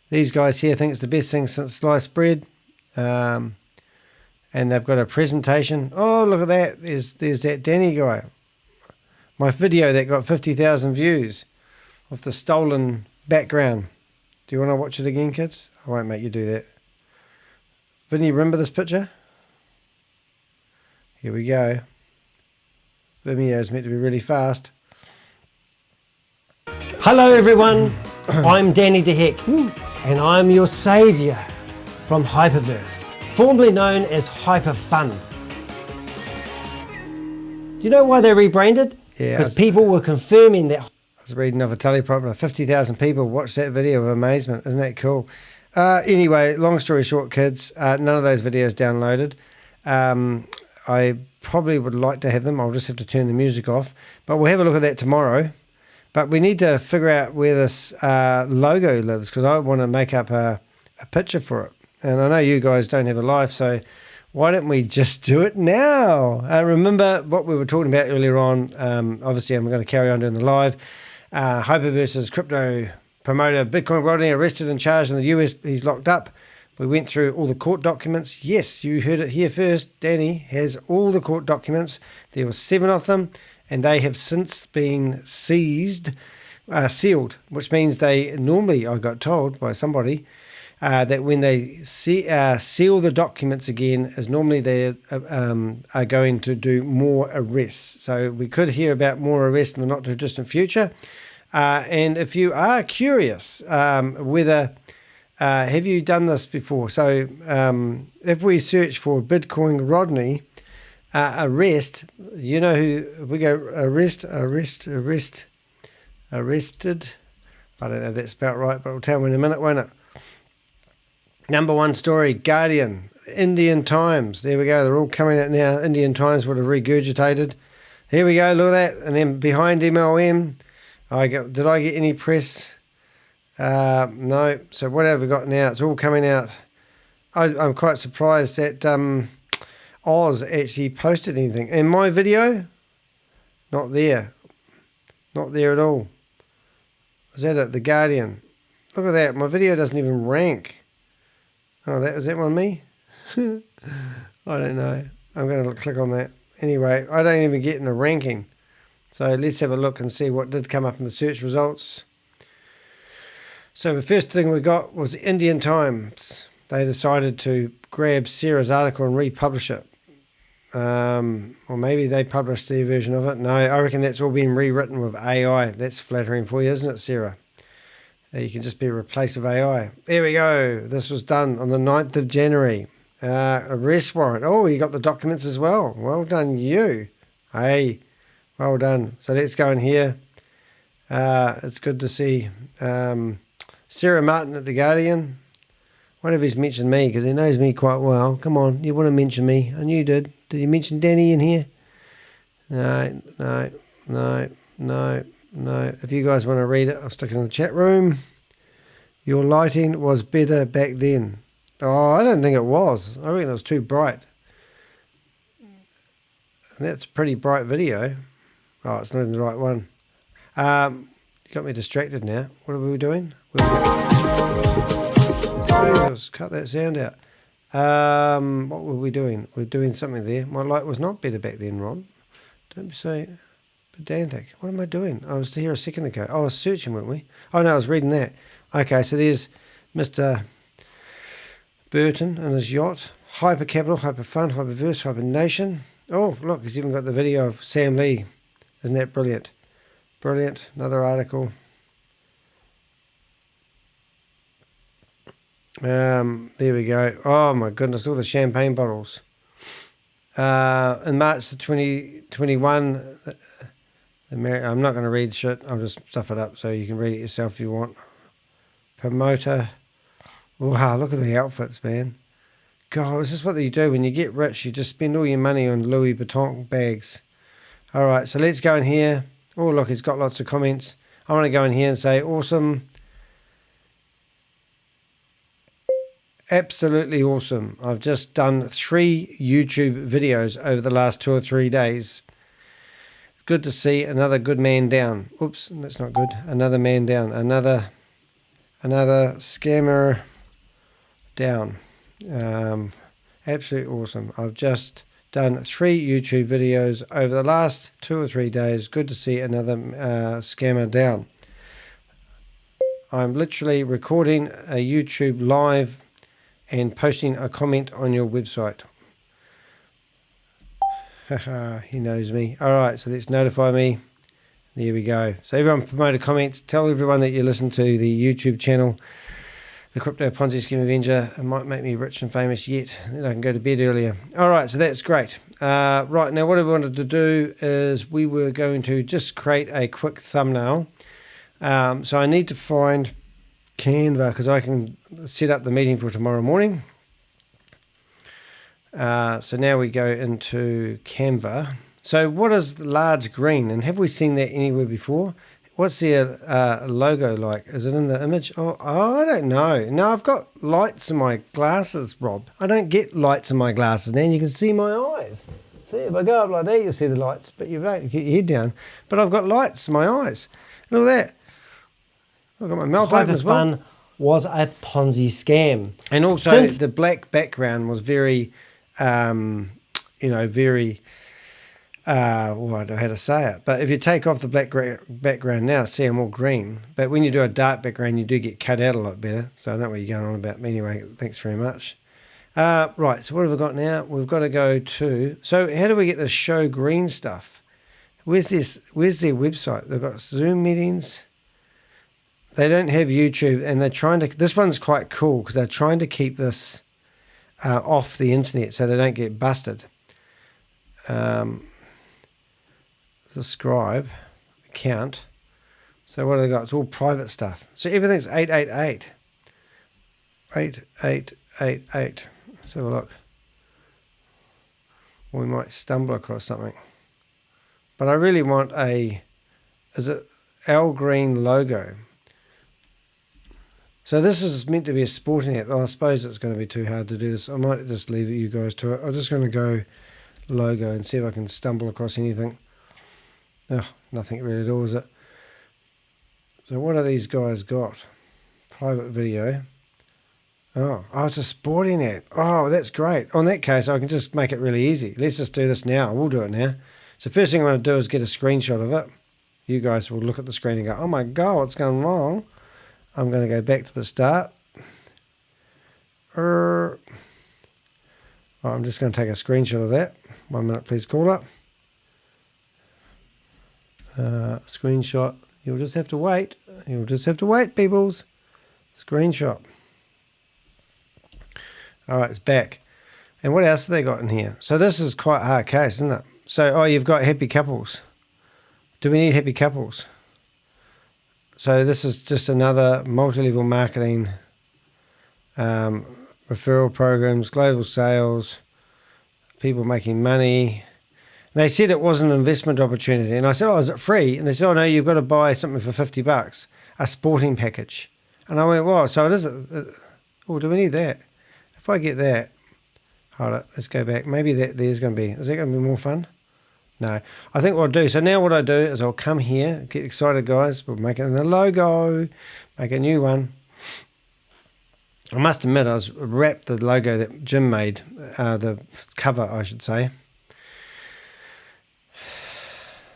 These guys here think it's the best thing since sliced bread. And they've got a presentation. Oh, look at that. There's that Danny guy. My video that got 50,000 views of the stolen background. Do you want to watch it again, kids? I won't make you do that. Vinny, remember this picture? Here we go. Vimeo is meant to be really fast. Hello, everyone. I'm Danny DeHeck, and I'm your saviour from HyperVerse, formerly known as Hyperfund. Do you know why they rebranded? Yeah. Because people were confirming that. I was reading off a teleprompter. 50,000 people watched that video of amazement. Isn't that cool? Anyway, long story short, kids, none of those videos downloaded. I probably would like to have them. I'll just have to turn the music off. But we'll have a look at that tomorrow. But we need to figure out where this logo lives, because I want to make up a picture for it. And I know you guys don't have a live, so why don't we just do it now? Remember what we were talking about earlier on. Obviously, I'm going to carry on doing the live. HyperVerse's crypto promoter, Bitcoin Rodney, arrested and charged in the US. He's locked up. We went through all the court documents. Yes, you heard it here first. Danny has all the court documents. There were 7 of them, and they have since been sealed, which means they normally, I got told by somebody, that when they seal the documents again, is normally they are going to do more arrests. So we could hear about more arrests in the not too distant future. And if you are curious whether have you done this before? So if we search for Bitcoin Rodney arrest, you know who we go arrested. I don't know if that's about right, but it'll tell me in a minute, won't it? Number 1 story, Guardian, Indian Times. There we go. They're all coming out now. Indian Times would have regurgitated. Here we go. Look at that. And then behind MLM, did I get any press? No. So what have we got now? It's all coming out. I'm quite surprised that Oz actually posted anything. And my video, not there. Not there at all. Was that it? The Guardian. Look at that. My video doesn't even rank. Oh, was that one me? I don't know. I'm going to click on that. Anyway, I don't even get in a ranking. So let's have a look and see what did come up in the search results. So the first thing we got was the Indian Times. They decided to grab Sarah's article and republish it. Or maybe they published their version of it. No, I reckon that's all been rewritten with AI. That's flattering for you, isn't it, Sarah? You can just be replaced with AI. There we go. This was done on the 9th of January. Arrest warrant. Oh, you got the documents as well. Well done, you. Hey, well done. So let's go in here. It's good to see Sarah Martin at The Guardian. What if he's mentioned me? Because he knows me quite well. Come on, you want to mention me. And you did. Did you mention Danny in here? No. If you guys want to read it, I'll stick it in the chat room. Your lighting was better back then. Oh, I don't think it was. I reckon it was too bright. And that's a pretty bright video. Oh, it's not even the right one. You got me distracted now. What are we doing? Let's cut that sound out. What were we doing? We're doing something there. My light was not better back then, Ron. Don't be so pedantic. What am I doing? I was here a second ago. I was searching, weren't we? Oh, no, I was reading that. Okay, so there's Mr. Burton and his yacht. Hypercapital, Hyperfund, HyperVerse, HyperNation. Oh, look, he's even got the video of Sam Lee. Isn't that brilliant? Brilliant. Another article. There we go. Oh, my goodness, all the champagne bottles. In March the 2021... I'm not going to read shit. I'll just stuff it up so you can read it yourself if you want. Promoter. Wow, look at the outfits, man. God, is this what you do when you get rich? You just spend all your money on Louis Vuitton bags. All right, so let's go in here. Oh, look, it's got lots of comments. I want to go in here and say, awesome. Absolutely awesome. I've just done 3 YouTube videos over the last 2 or 3 days. Good to see another good man down. Oops, that's not good. Another man down. Another scammer down. Absolutely awesome. I've just done 3 YouTube videos over the last 2 or 3 days. Good to see another scammer down. I'm literally recording a YouTube live and posting a comment on your website. He knows me. All right, so let's notify me. There we go. So everyone promote a comment. Tell everyone that you listen to the YouTube channel, the Crypto Ponzi Scheme Avenger. It might make me rich and famous yet. Then I can go to bed earlier. All right, so that's great. Right, now what I wanted to do is we were going to just create a quick thumbnail. So I need to find Canva because I can set up the meeting for tomorrow morning. So now we go into Canva. So what is large green? And have we seen that anywhere before? What's their logo like? Is it in the image? Oh, I don't know. No, I've got lights in my glasses, Rob. I don't get lights in my glasses now, and you can see my eyes. See, if I go up like that, you'll see the lights, but you don't get your head down. But I've got lights in my eyes. And all that. I've got my mouth open as well.
Hyperfund was a Ponzi scam.
And also the black background was very, very... well, I don't know how to say it, but if you take off the black background now, see I'm all green. But when you do a dark background, you do get cut out a lot better. So I don't know what you're going on about. Anyway, thanks very much. Right, so what have we got now? We've got to go to... So how do we get the show green stuff? Where's their website? They've got Zoom meetings. They don't have YouTube, and they're trying to... This one's quite cool because they're trying to keep this off the internet so they don't get busted. Subscribe account. So what have they got? It's all private stuff. So everything's 888. 8888. Let's have a look. We might stumble across something. But I really want a... Is it LGREEN logo? So this is meant to be a sporting app. Oh, I suppose it's going to be too hard to do this. I might just leave you guys to it. I'm just going to go logo and see if I can stumble across anything. Oh, nothing really at all, is it? So what are these guys got? Private video. Oh, it's a sporting app. Oh, that's great. In that case, I can just make it really easy. Let's just do this now. We'll do it now. So first thing I'm going to do is get a screenshot of it. You guys will look at the screen and go, oh my God, what's going wrong? I'm going to go back to the start. I'm just going to take a screenshot of that. 1 minute, please, caller. Screenshot. You'll just have to wait. You'll just have to wait, peoples. Screenshot. All right, it's back. And what else have they got in here? So this is quite a hard case, isn't it? So, you've got happy couples. Do we need happy couples? So this is just another multi-level marketing, referral programs, global sales, people making money. They said it wasn't an investment opportunity. And I said, is it free? And they said, no, you've got to buy something for $50, a sporting package. And I went, wow, so it is. Oh, do we need that? If I get that, hold it, let's go back. Maybe there's going to be, is that going to be more fun? No, I think what I'll do, so now what I do is I'll come here, get excited guys, we'll make it in the logo, make a new one. I must admit I was wrapped the logo that Jim made, the cover I should say.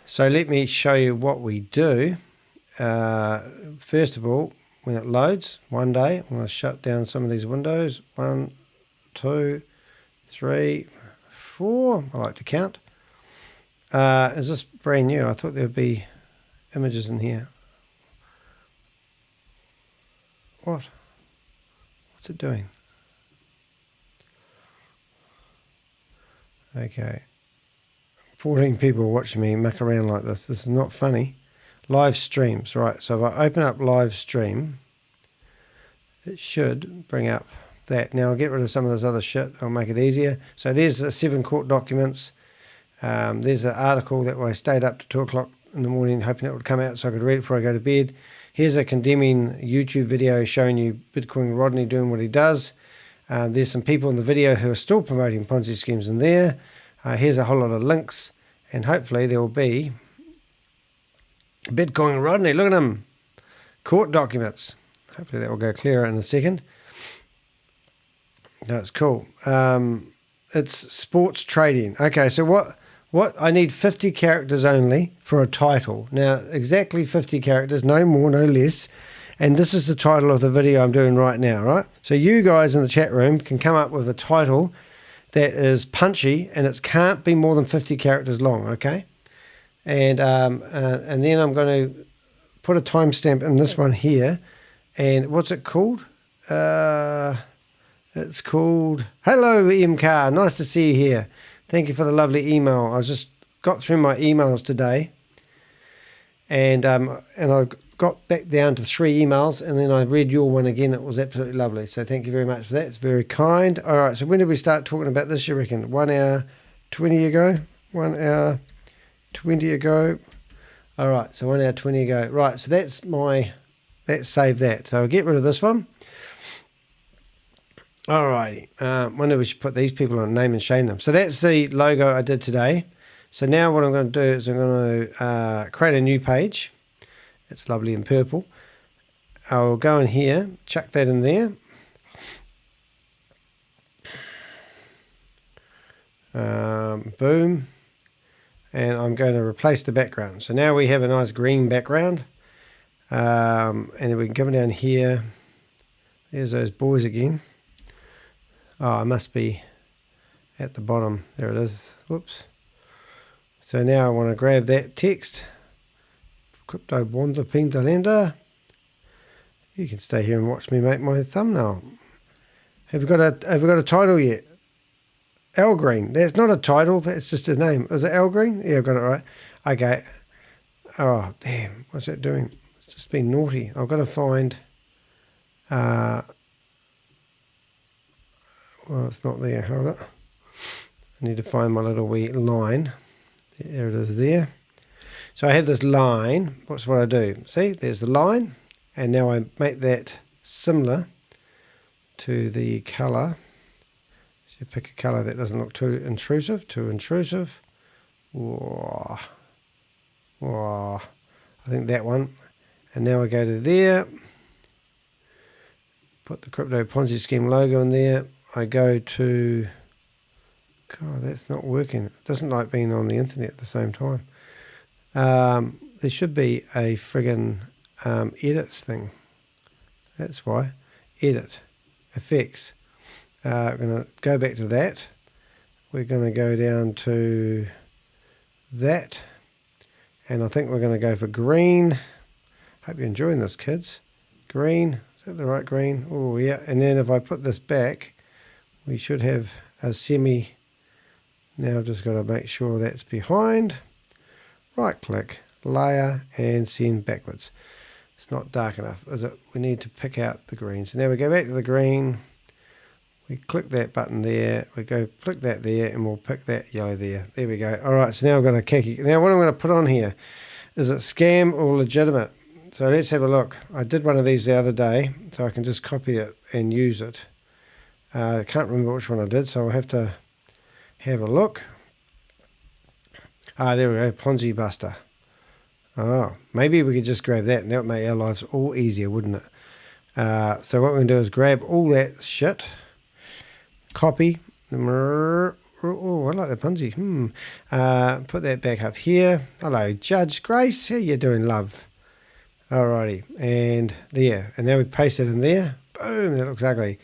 So let me show you what we do. First of all, when it loads, one day, I'm going to shut down some of these windows. 1, 2, 3, 4, I like to count. Is this brand new? I thought there would be images in here. What? What's it doing? Okay. 14 people watching me muck around like this. This is not funny. Live streams, right. So if I open up live stream, it should bring up that. Now I'll get rid of some of this other shit. I'll make it easier. So there's the 7 court documents. There's the article that I stayed up to 2 o'clock in the morning hoping it would come out so I could read it before I go to bed. Here's a condemning YouTube video showing you Bitcoin Rodney doing what he does. There's some people in the video who are still promoting Ponzi schemes in there. Here's a whole lot of links, and hopefully there will be Bitcoin Rodney. Look at him. Court documents. Hopefully that will go clearer in a second. That's cool. It's sports trading. Okay, so what I need 50 characters only for a title. Now, exactly 50 characters, no more, no less. And this is the title of the video I'm doing right now, right? So you guys in the chat room can come up with a title that is punchy, and it can't be more than 50 characters long, okay? And then I'm going to put a timestamp in this one here. And what's it called? It's called Hello MK. Nice to see you here. Thank you for the lovely email. I just got through my emails today, And I got back down to 3 emails, and then I read your one again. It was absolutely lovely. So thank you very much for that. It's very kind. All right, so when did we start talking about this, you reckon? 1 hour 20 ago? 1 hour 20 ago. All right, so 1 hour 20 ago. Right, so let's save that. So I'll get rid of this one. All righty. Wonder we should put these people on, name and shame them. So that's the logo I did today. So now what I'm going to do is I'm going to create a new page. It's lovely in purple. I'll go in here, chuck that in there. Boom. And I'm going to replace the background. So now we have a nice green background. And then we can come down here. There's those boys again. Oh, I must be at the bottom. There it is. Whoops. So now I want to grab that text. Crypto Ponzi Scheme Avenger. You can stay here and watch me make my thumbnail. Have we got a title yet? LGREEN. That's not a title. That's just a name. Is it LGREEN? Yeah, I've got it right. Okay. Oh, damn. What's that doing? It's just been naughty. I've got to find... well, it's not there. Hold it. I need to find my little wee line. There it is there. So I have this line. What's what I do? See, there's the line. And now I make that similar to the colour. So pick a colour that doesn't look too intrusive. Whoa. Whoa. I think that one. And now I go to there. Put the Crypto Ponzi Scheme logo in there. I go to... God, that's not working. It doesn't like being on the internet at the same time. There should be a friggin' edit thing. That's why. Edit. Effects. We're going to go back to that. We're going to go down to that. And I think we're going to go for green. Hope you're enjoying this, kids. Green. Is that the right green? Oh, yeah. And then if I put this back, we should have a semi... Now I've just got to make sure that's behind. Right click, layer, and send backwards. It's not dark enough, is it? We need to pick out the green. So now we go back to the green. We click that button there. We go click that there, and we'll pick that yellow there. There we go. All right, so now I've got a khaki. Now what I'm going to put on here, is it scam or legitimate? So let's have a look. I did one of these the other day, so I can just copy it and use it. I can't remember which one I did, so I'll have to have a look. Ah, there we go, Ponzi Buster. Oh, maybe we could just grab that and that would make our lives all easier, wouldn't it? So what we're going to do is grab all that shit, copy, oh, I like the Ponzi, put that back up here. Hello, Judge Grace, how you doing, love? Alrighty, and there, and now we paste it in there. Boom, that looks ugly.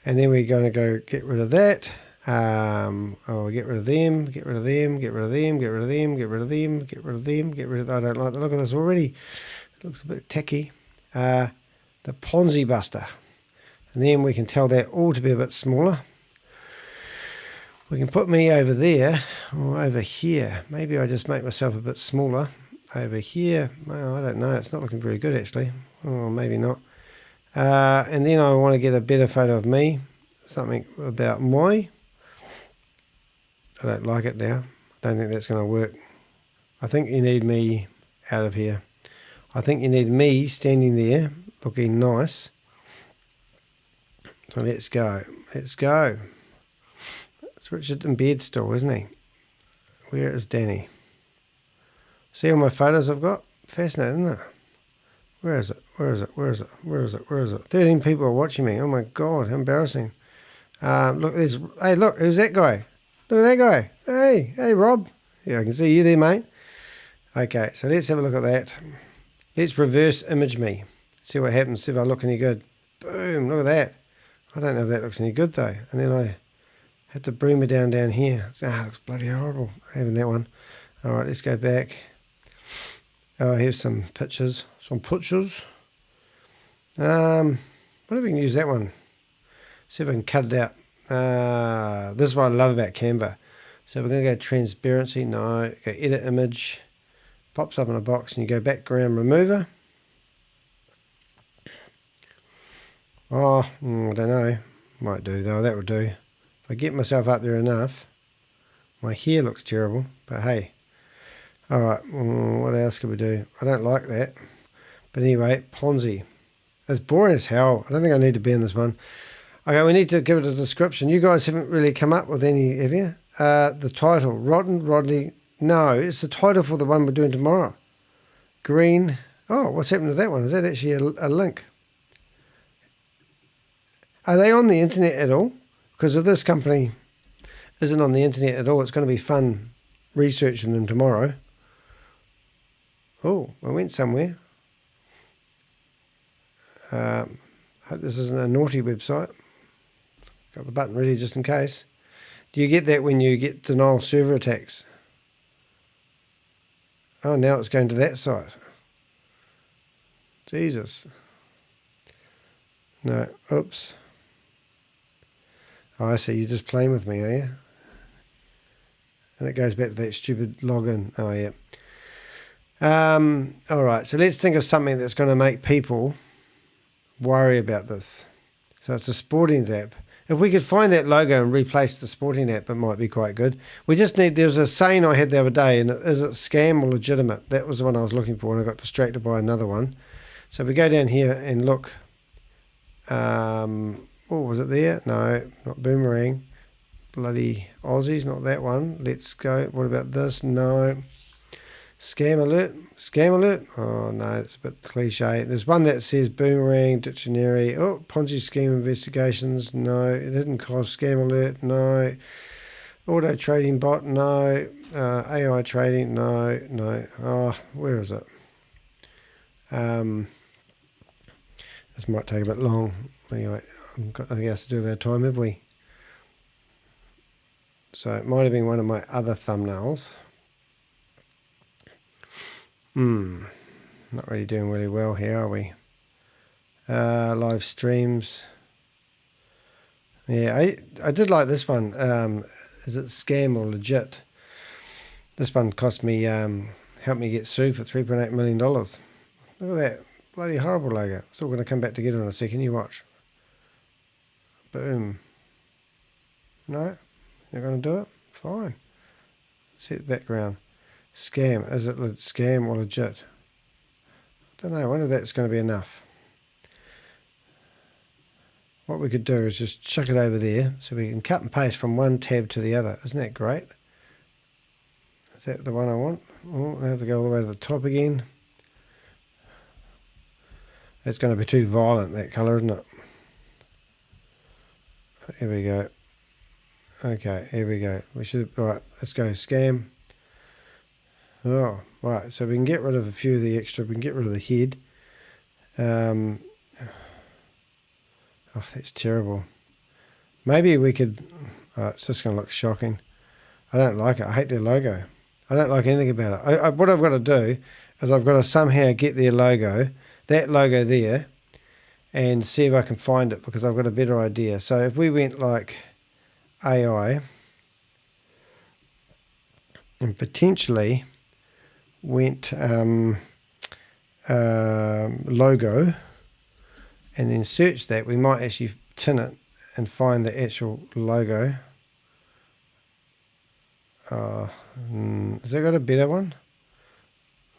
And then we're going to go get rid of that. Get rid of them, get rid of them, get rid of them, get rid of them, get rid of them, get rid of them, get rid of... I don't like the look of this already. It looks a bit tacky. The Ponzi Buster. And then we can tell that all to be a bit smaller. We can put me over there, or over here. Maybe I just make myself a bit smaller. Over here, well, I don't know, it's not looking very good actually. Oh, maybe not. And then I want to get a better photo of me. Something about my... I don't like it now. I don't think that's going to work. I think you need me out of here. I think you need me standing there looking nice. So let's go. Let's go. It's Richard in bed still, isn't he? Where is Danny? See all my photos I've got? Fascinating, isn't it? Where is it? Where is it? Where is it? Where is it? Where is it? 13 people are watching me. Oh my God, how embarrassing. Look, there's... Hey, look, who's that guy? Look at that guy. Hey, Rob. Yeah, I can see you there, mate. Okay, so let's have a look at that. Let's reverse image me. See what happens, see if I look any good. Boom, look at that. I don't know if that looks any good, though. And then I have to bring me down here. It looks bloody horrible having that one. All right, let's go back. Oh, here's some pictures. What if we can use that one? See if I can cut it out. This is what I love about Canva. So we're going to go transparency. No, go edit image. Pops up in a box and you go background remover. Oh, I don't know. Might do though, that would do. If I get myself up there enough. My hair looks terrible, but hey. Alright, what else could we do? I don't like that. But anyway, Ponzi. It's boring as hell. I don't think I need to be in this one. Okay, we need to give it a description. You guys haven't really come up with any, have you? The title, Rodney. No, it's the title for the one we're doing tomorrow. Green. Oh, what's happened to that one? Is that actually a link? Are they on the internet at all? Because if this company isn't on the internet at all, it's going to be fun researching them tomorrow. Oh, I went somewhere. Hope this isn't a naughty website. Got the button ready just in case. Do you get that when you get denial server attacks? Oh, now it's going to that site. Jesus. No, oops. Oh, I see. You're just playing with me, are you? And it goes back to that stupid login. Oh, yeah. All right. So let's think of something that's going to make people worry about this. So it's a sporting app. If we could find that logo and replace the sporting app, it might be quite good. We just need, there was a saying I had the other day, and is it scam or legitimate? That was the one I was looking for, and I got distracted by another one. So we go down here and look. Oh, was it there? No, not Boomerang. Bloody Aussies, not that one. Let's go. What about this? No. Scam alert. Scam alert. Oh, no, it's a bit cliche. There's one that says Boomerang Dictionary. Oh, Ponzi Scheme Investigations. No. Hidden Cost. Scam alert. No. Auto Trading Bot. No. AI Trading. No. No. Oh, where is it? This might take a bit long. Anyway, I've got nothing else to do with our time, have we? So it might have been one of my other thumbnails. Not really doing really well here, are we? Live streams. Yeah, I did like this one. Is it scam or legit? This one cost me, helped me get sued for $3.8 million. Look at that. Bloody horrible logo. It's all going to come back together in a second. You watch. Boom. No? You're going to do it? Fine. Set the background. Scam. Is it scam or legit? I don't know. I wonder if that's going to be enough. What we could do is just chuck it over there so we can cut and paste from one tab to the other. Isn't that great? Is that the one I want? Oh, I have to go all the way to the top again. That's going to be too violent, that colour, isn't it? Here we go. Okay, here we go. We should, right, let's go scam. Oh, right, so we can get rid of a few of the extra, we can get rid of the head. Oh, that's terrible. Maybe we could, it's just going to look shocking. I don't like it. I hate their logo. I don't like anything about it. What I've got to do is I've got to somehow get their logo, that logo there, and see if I can find it, because I've got a better idea. So if we went like AI and potentially went logo and then search that, we might actually tin it and find the actual logo. Has it got a better one?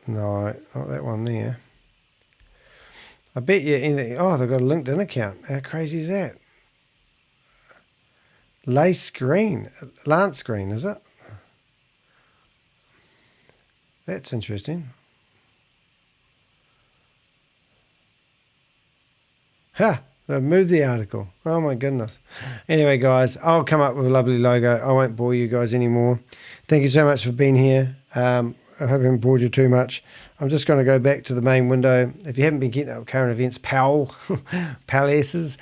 No, not that one there. I bet you anything. Oh, they've got a LinkedIn account. How crazy is that? Lance Green, is it? That's interesting. Ha! They've moved the article. Oh my goodness. Anyway, guys, I'll come up with a lovely logo. I won't bore you guys anymore. Thank you so much for being here. I hope I haven't bored you too much. I'm just going to go back to the main window. If you haven't been getting up current events, PALSs,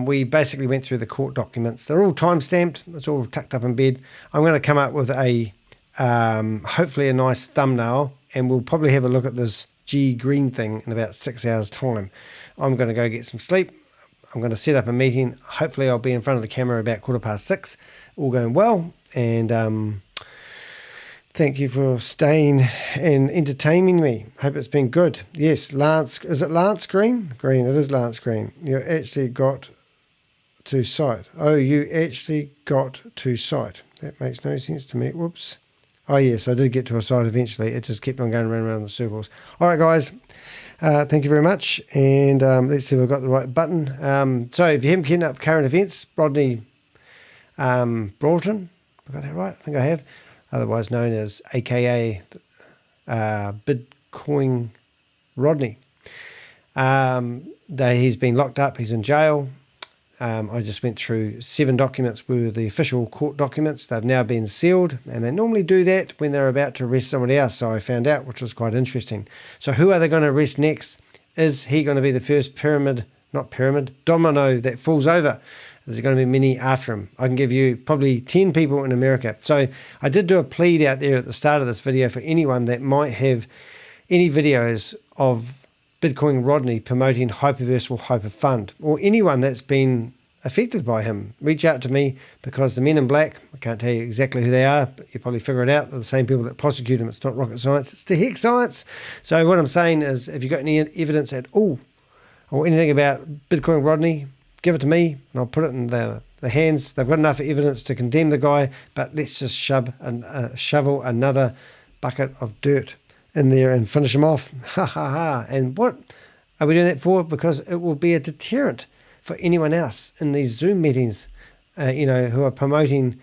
we basically went through the court documents. They're all time-stamped. It's all tucked up in bed. I'm going to come up with a hopefully a nice thumbnail, and we'll probably have a look at this LGREEN thing in about 6 hours' time. I'm going to go get some sleep. I'm going to set up a meeting. Hopefully I'll be in front of the camera about 6:15, all going well. And Thank you for staying and entertaining me. Hope it's been good. Yes, Lance. Is it Lance Green? Green. It is Lance Green. You actually got to site. Oh, you actually got to site. That makes no sense to me. Whoops. Oh, yes, I did get to a site eventually. It just kept on going around in circles. All right, guys. Thank you very much. And let's see if I've got the right button. So if you haven't kept up current events, Rodney Burton. I got that right? I think I have. Otherwise known as AKA Bitcoin Rodney. He's been locked up. He's in jail. I just went through 7 documents were the official court documents. They've now been sealed, and they normally do that when they're about to arrest somebody else. So I found out, which was quite interesting. So who are they going to arrest next? Is he going to be the first domino that falls over? There's going to be many after him. I can give you probably 10 people in America. So I did do a plead out there at the start of this video for anyone that might have any videos of Bitcoin Rodney promoting HyperVerse or Hyperfund, or anyone that's been affected by him. Reach out to me, because the men in black, I can't tell you exactly who they are, but you probably figure it out. They're the same people that prosecute him. It's not rocket science, it's the heck science. So what I'm saying is, if you've got any evidence at all or anything about Bitcoin Rodney, give it to me, and I'll put it in the hands. They've got enough evidence to condemn the guy, but let's just shovel another bucket of dirt in there and finish him off. Ha ha ha. And what are we doing that for? Because it will be a deterrent for anyone else in these Zoom meetings, who are promoting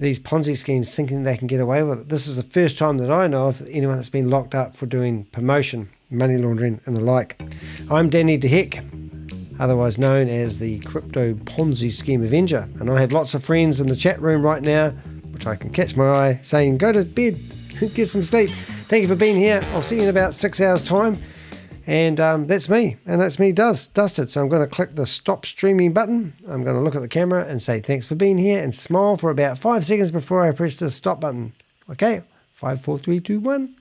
these Ponzi schemes, thinking they can get away with it. This is the first time that I know of anyone that's been locked up for doing promotion, money laundering, and the like. I'm Danny DeHeck, otherwise known as the Crypto Ponzi Scheme Avenger, and I have lots of friends in the chat room right now, which I can catch my eye, saying, go to bed, get some sleep. Thank you for being here. I'll see you in about 6 hours time, and that's me, and that's me dusted. So I'm going to click the stop streaming button. I'm going to look at the camera and say thanks for being here, and smile for about 5 seconds before I press the stop button. Okay, 5, 4, 3, 2, 1.